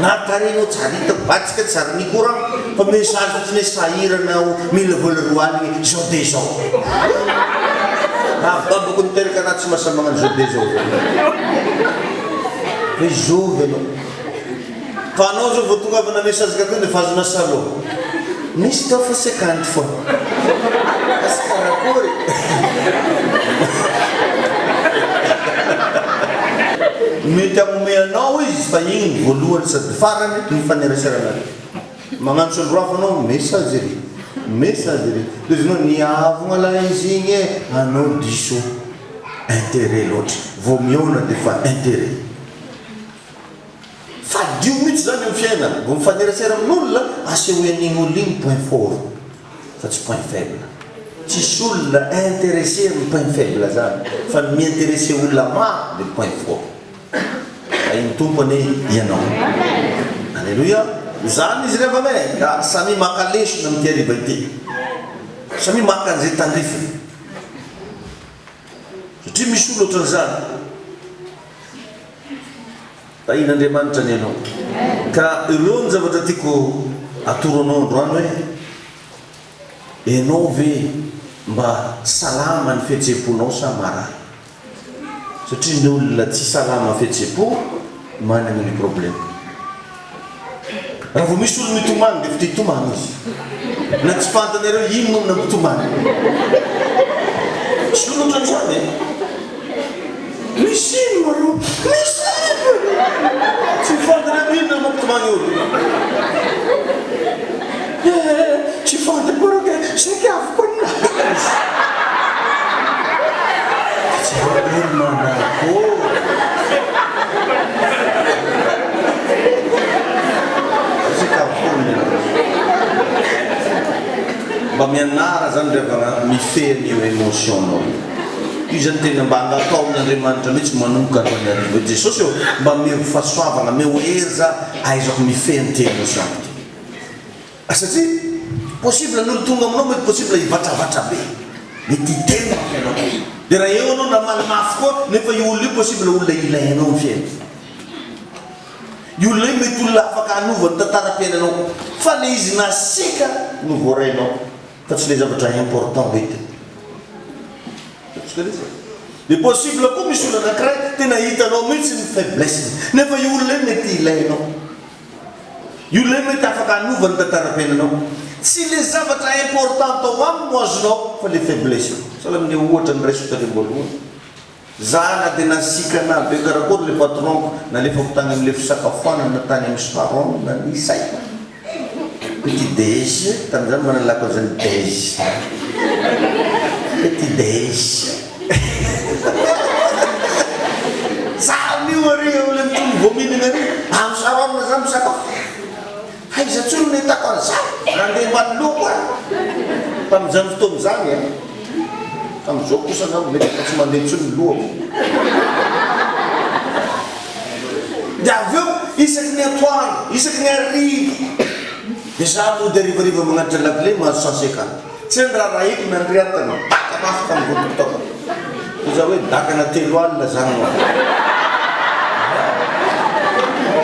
D: na tarenao tsara hitako batsika tsara nikoragno fa message fotsiny sahiranao mila vola roa aliny zao de zao babako niteraka anaty tsy mahasamagnano zao de zao fa izovy anao fa anao zao vao tonga avana message kakeo de fazona salon misy tao fa 50 fois asy karakory mety agnome anao izy fa igny voalohany sady farany mifanerasarana magnano soloroafo anao message ry de zinao niavogna la izy igny e anao diso intérêt loatra vao miona de fa intérêt fa dio mihitsy zany amy fiainana vao mifanerasera amin'olona asehoe an'igny olo igny point fort fa tsy point faible tsisy olona intéressé amin'ny point faible zany fa miintéressé olona maro de point fort iny tompony ianao alleluia zany izy rehefa me da samy maka lesona amity ariva ity samy maka an'izay tandrifiny satria misy olo ohatran'izany da in'Andriamanitra ny ianao ka ireo ny zavatra tiako atoro anao androany hoe ianao ve mba salama ny fihetseponao sa marary satria ny olona tsy salama fihetsepo manana ny problème raha vao misy olo mitomany de fity tomany izy na tsy fantanareo ino nomina mitomany misy olo ohatran'izany misy ino mareo misy ino tsy fantanareo ino na mampitomany olo tsy fantako roke saky avoko anazy tsy olo manako mba mianara zany rehefa mifehy io émotionnao io zany tena mba angatao amin'Andriamanitra mihitsy manomboka ny arivo Jesosy eo mba meo fahasoavana meo herza aizako mifehy ny tena zany satria possible n'olo tonga aminao mety possible hivatravatra be mety hiteno anao de raha eo anao na malimafy koa nefa io olo io possible olona ilainao ny fiaina io olona io mety olona afaka anova ny tantaram-piainanao fa le izy nasika no voarainao fa tsy le zavatra important mety de possible koa misy olo anankiray tena hitanao mihitsy ny faiblesse nefa io olona io mety ilainao io olona io mety afaka anova ny tantaram-piainanao tsy le zavatra important ao aminy no azonao fa le faiblesse sala mine ohatra ny resotare voalohany zana de nasika na be karakory le patronko nalefako tany am'le fisakafoanana na tany amy saron na nisay petit déj tan'izany manalako zany déj petit déj zany io ary ole mitony vominina ary amy saron na zany misakafo aiza tsony netako an'izany nandeha manoloko a tam'izany fotoan'izany a tam'izao kosa na mety fa tsy mandeha tsony lohako de avy eo isaky ny atoandro isaky ny arivo de za mody arivariva magnatitra lakile mahazo 150 tsy ny raha rahiko nandriatana daka mafy tam'vodotao za hoe dakana 3 alina zany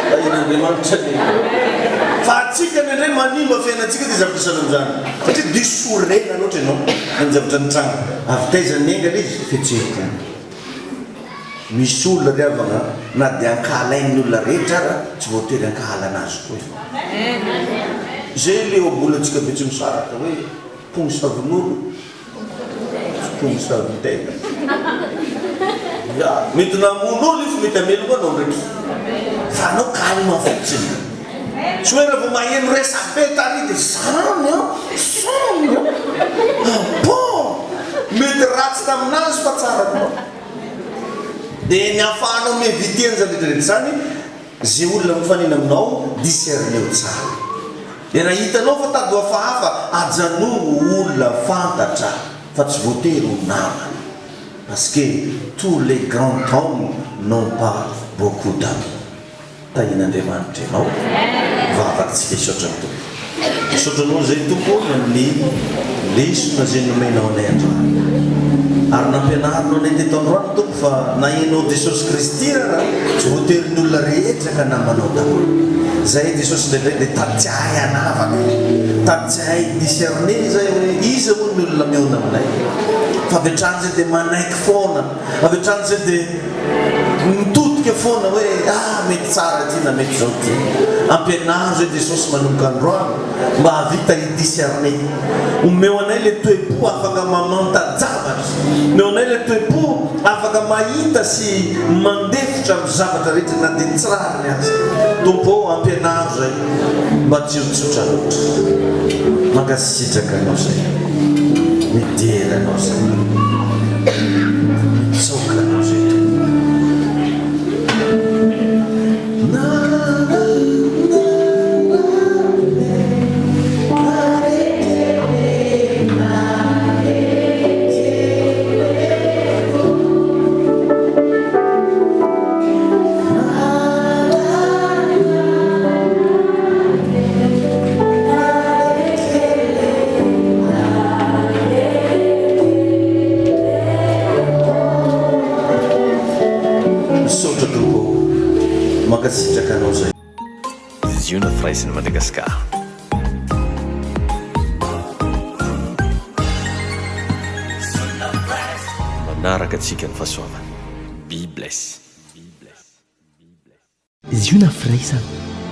D: da in'Andriamanitra ny fa atsika nindray manimba fiainatsika ty zavatra salam'izany satria disorena loatra ianao ny zavatra nitragno avy taizany engana izy fihetsehiko misy olona riavagna na de ankahalain'ny olona rehetra ara tsy voatery ankahala anazy koa zay le oabolatsika be tsy misaraka hoe pongy savin'olo tsy pongy savin-tegna mety namon'olo izy mety amelo koa anao ndraiky fa anao calme fotsiny tsy hoe raha vao maheno resabe tary de zany a samy bon mety ratsy taminazy fa tsara koa de ny afahanao meviteny zany rehetrarehetra zany zay olona mifanina aminao discerneo tsara de raha hitanao fa tady hafahafa ajanongo olona fantatra fa tsy voatery ho namana parce que tous les grands hommes n'ont pas beaucoup d'amis tahin'Andriamanitra ianao vavatsika isotra ny tompo isotranao zay tompo amin'ny lesona zay nomenao anay androany ary nampianarino anay teto androany tompo fa nahenao jesosy kristy raha tsy voatery ny olona rehetra ka namanao daholo zay jesosy ndraindray dia tatiahy anavaka tatiahy discerné zay hoe iza moa ny olona miona aminay fa avy hatrany zay dia manaiky foana avy hatrany zay dia mitodika foana hoe mety tsara ty na mety zao ty ampianaro zay jesosy manomboka androany mba havita idiscerné omeo anay le toe-po afaka mamantajavatra omeo anay le toe-po afaka mahita sy mandefitra amin'ny zavatra rehetra na dia tsirariny azy tompo ampianaro zay mba tsiotsotra loatra mankasitraka anao zay midera anao zay mitsoka anao zay
A: Ziona Fraisina Madagascar. Manaraka antsika ny fahasoavana. Be bless.
B: Ziona Fraisana,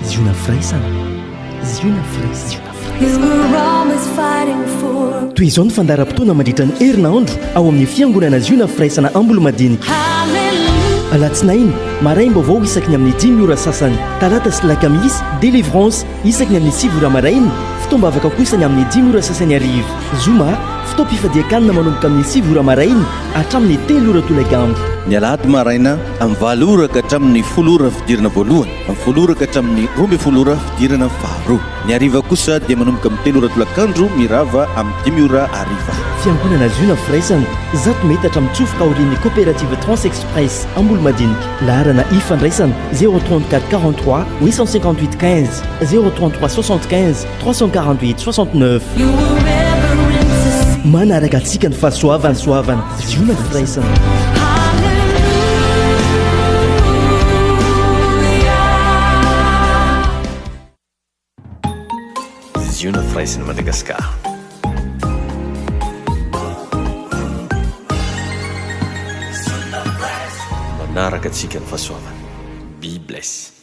B: Ziona Fraisana, Ziona Fraisana. Toy izao ny fandaharam-potoana mandritra ny herinandro ao amin'ny fiangonana Ziona Fraisana Ambolo-Madinika. Alatsinainy maraim-baovao isaky ny amin'ny 10 ora sasany, talata sy lakamisy délivrance isaky ny amin'ny 7 ora maraina, fitoam-bavaka kosa ny amin'ny 10 ora sasany arivo. Zoma fitoam-pifadiakanina manomboka amin'ny 7 ora maraina hatramin'ny 3 ora tolagandro.
C: Ny alahady maraina amin'ny 8 ora ka hatramin'ny 10 ora fidirana voalohany, amin'ny 10 ora ka hatramin'ny 12 ora fidirana faharoa. Ny hariva kosa dia manomboka amin'ny 3 ora tolakandro mirava amin'ny 10 ora hariva.
B: Fiangonana Ziona Fraisana zato metatra mitsofoka aorian'ny coopérative Trans Express Ambolo-Madinika. Laharana ifandraisana 034 43 858 15 033 75 348 69. Manaraka antsika ny fahasoavana soavana Ziona Fraisana.
A: Ziona Fraisina Madagascar. Manaraka antsika ny fahasoavana. Be bless.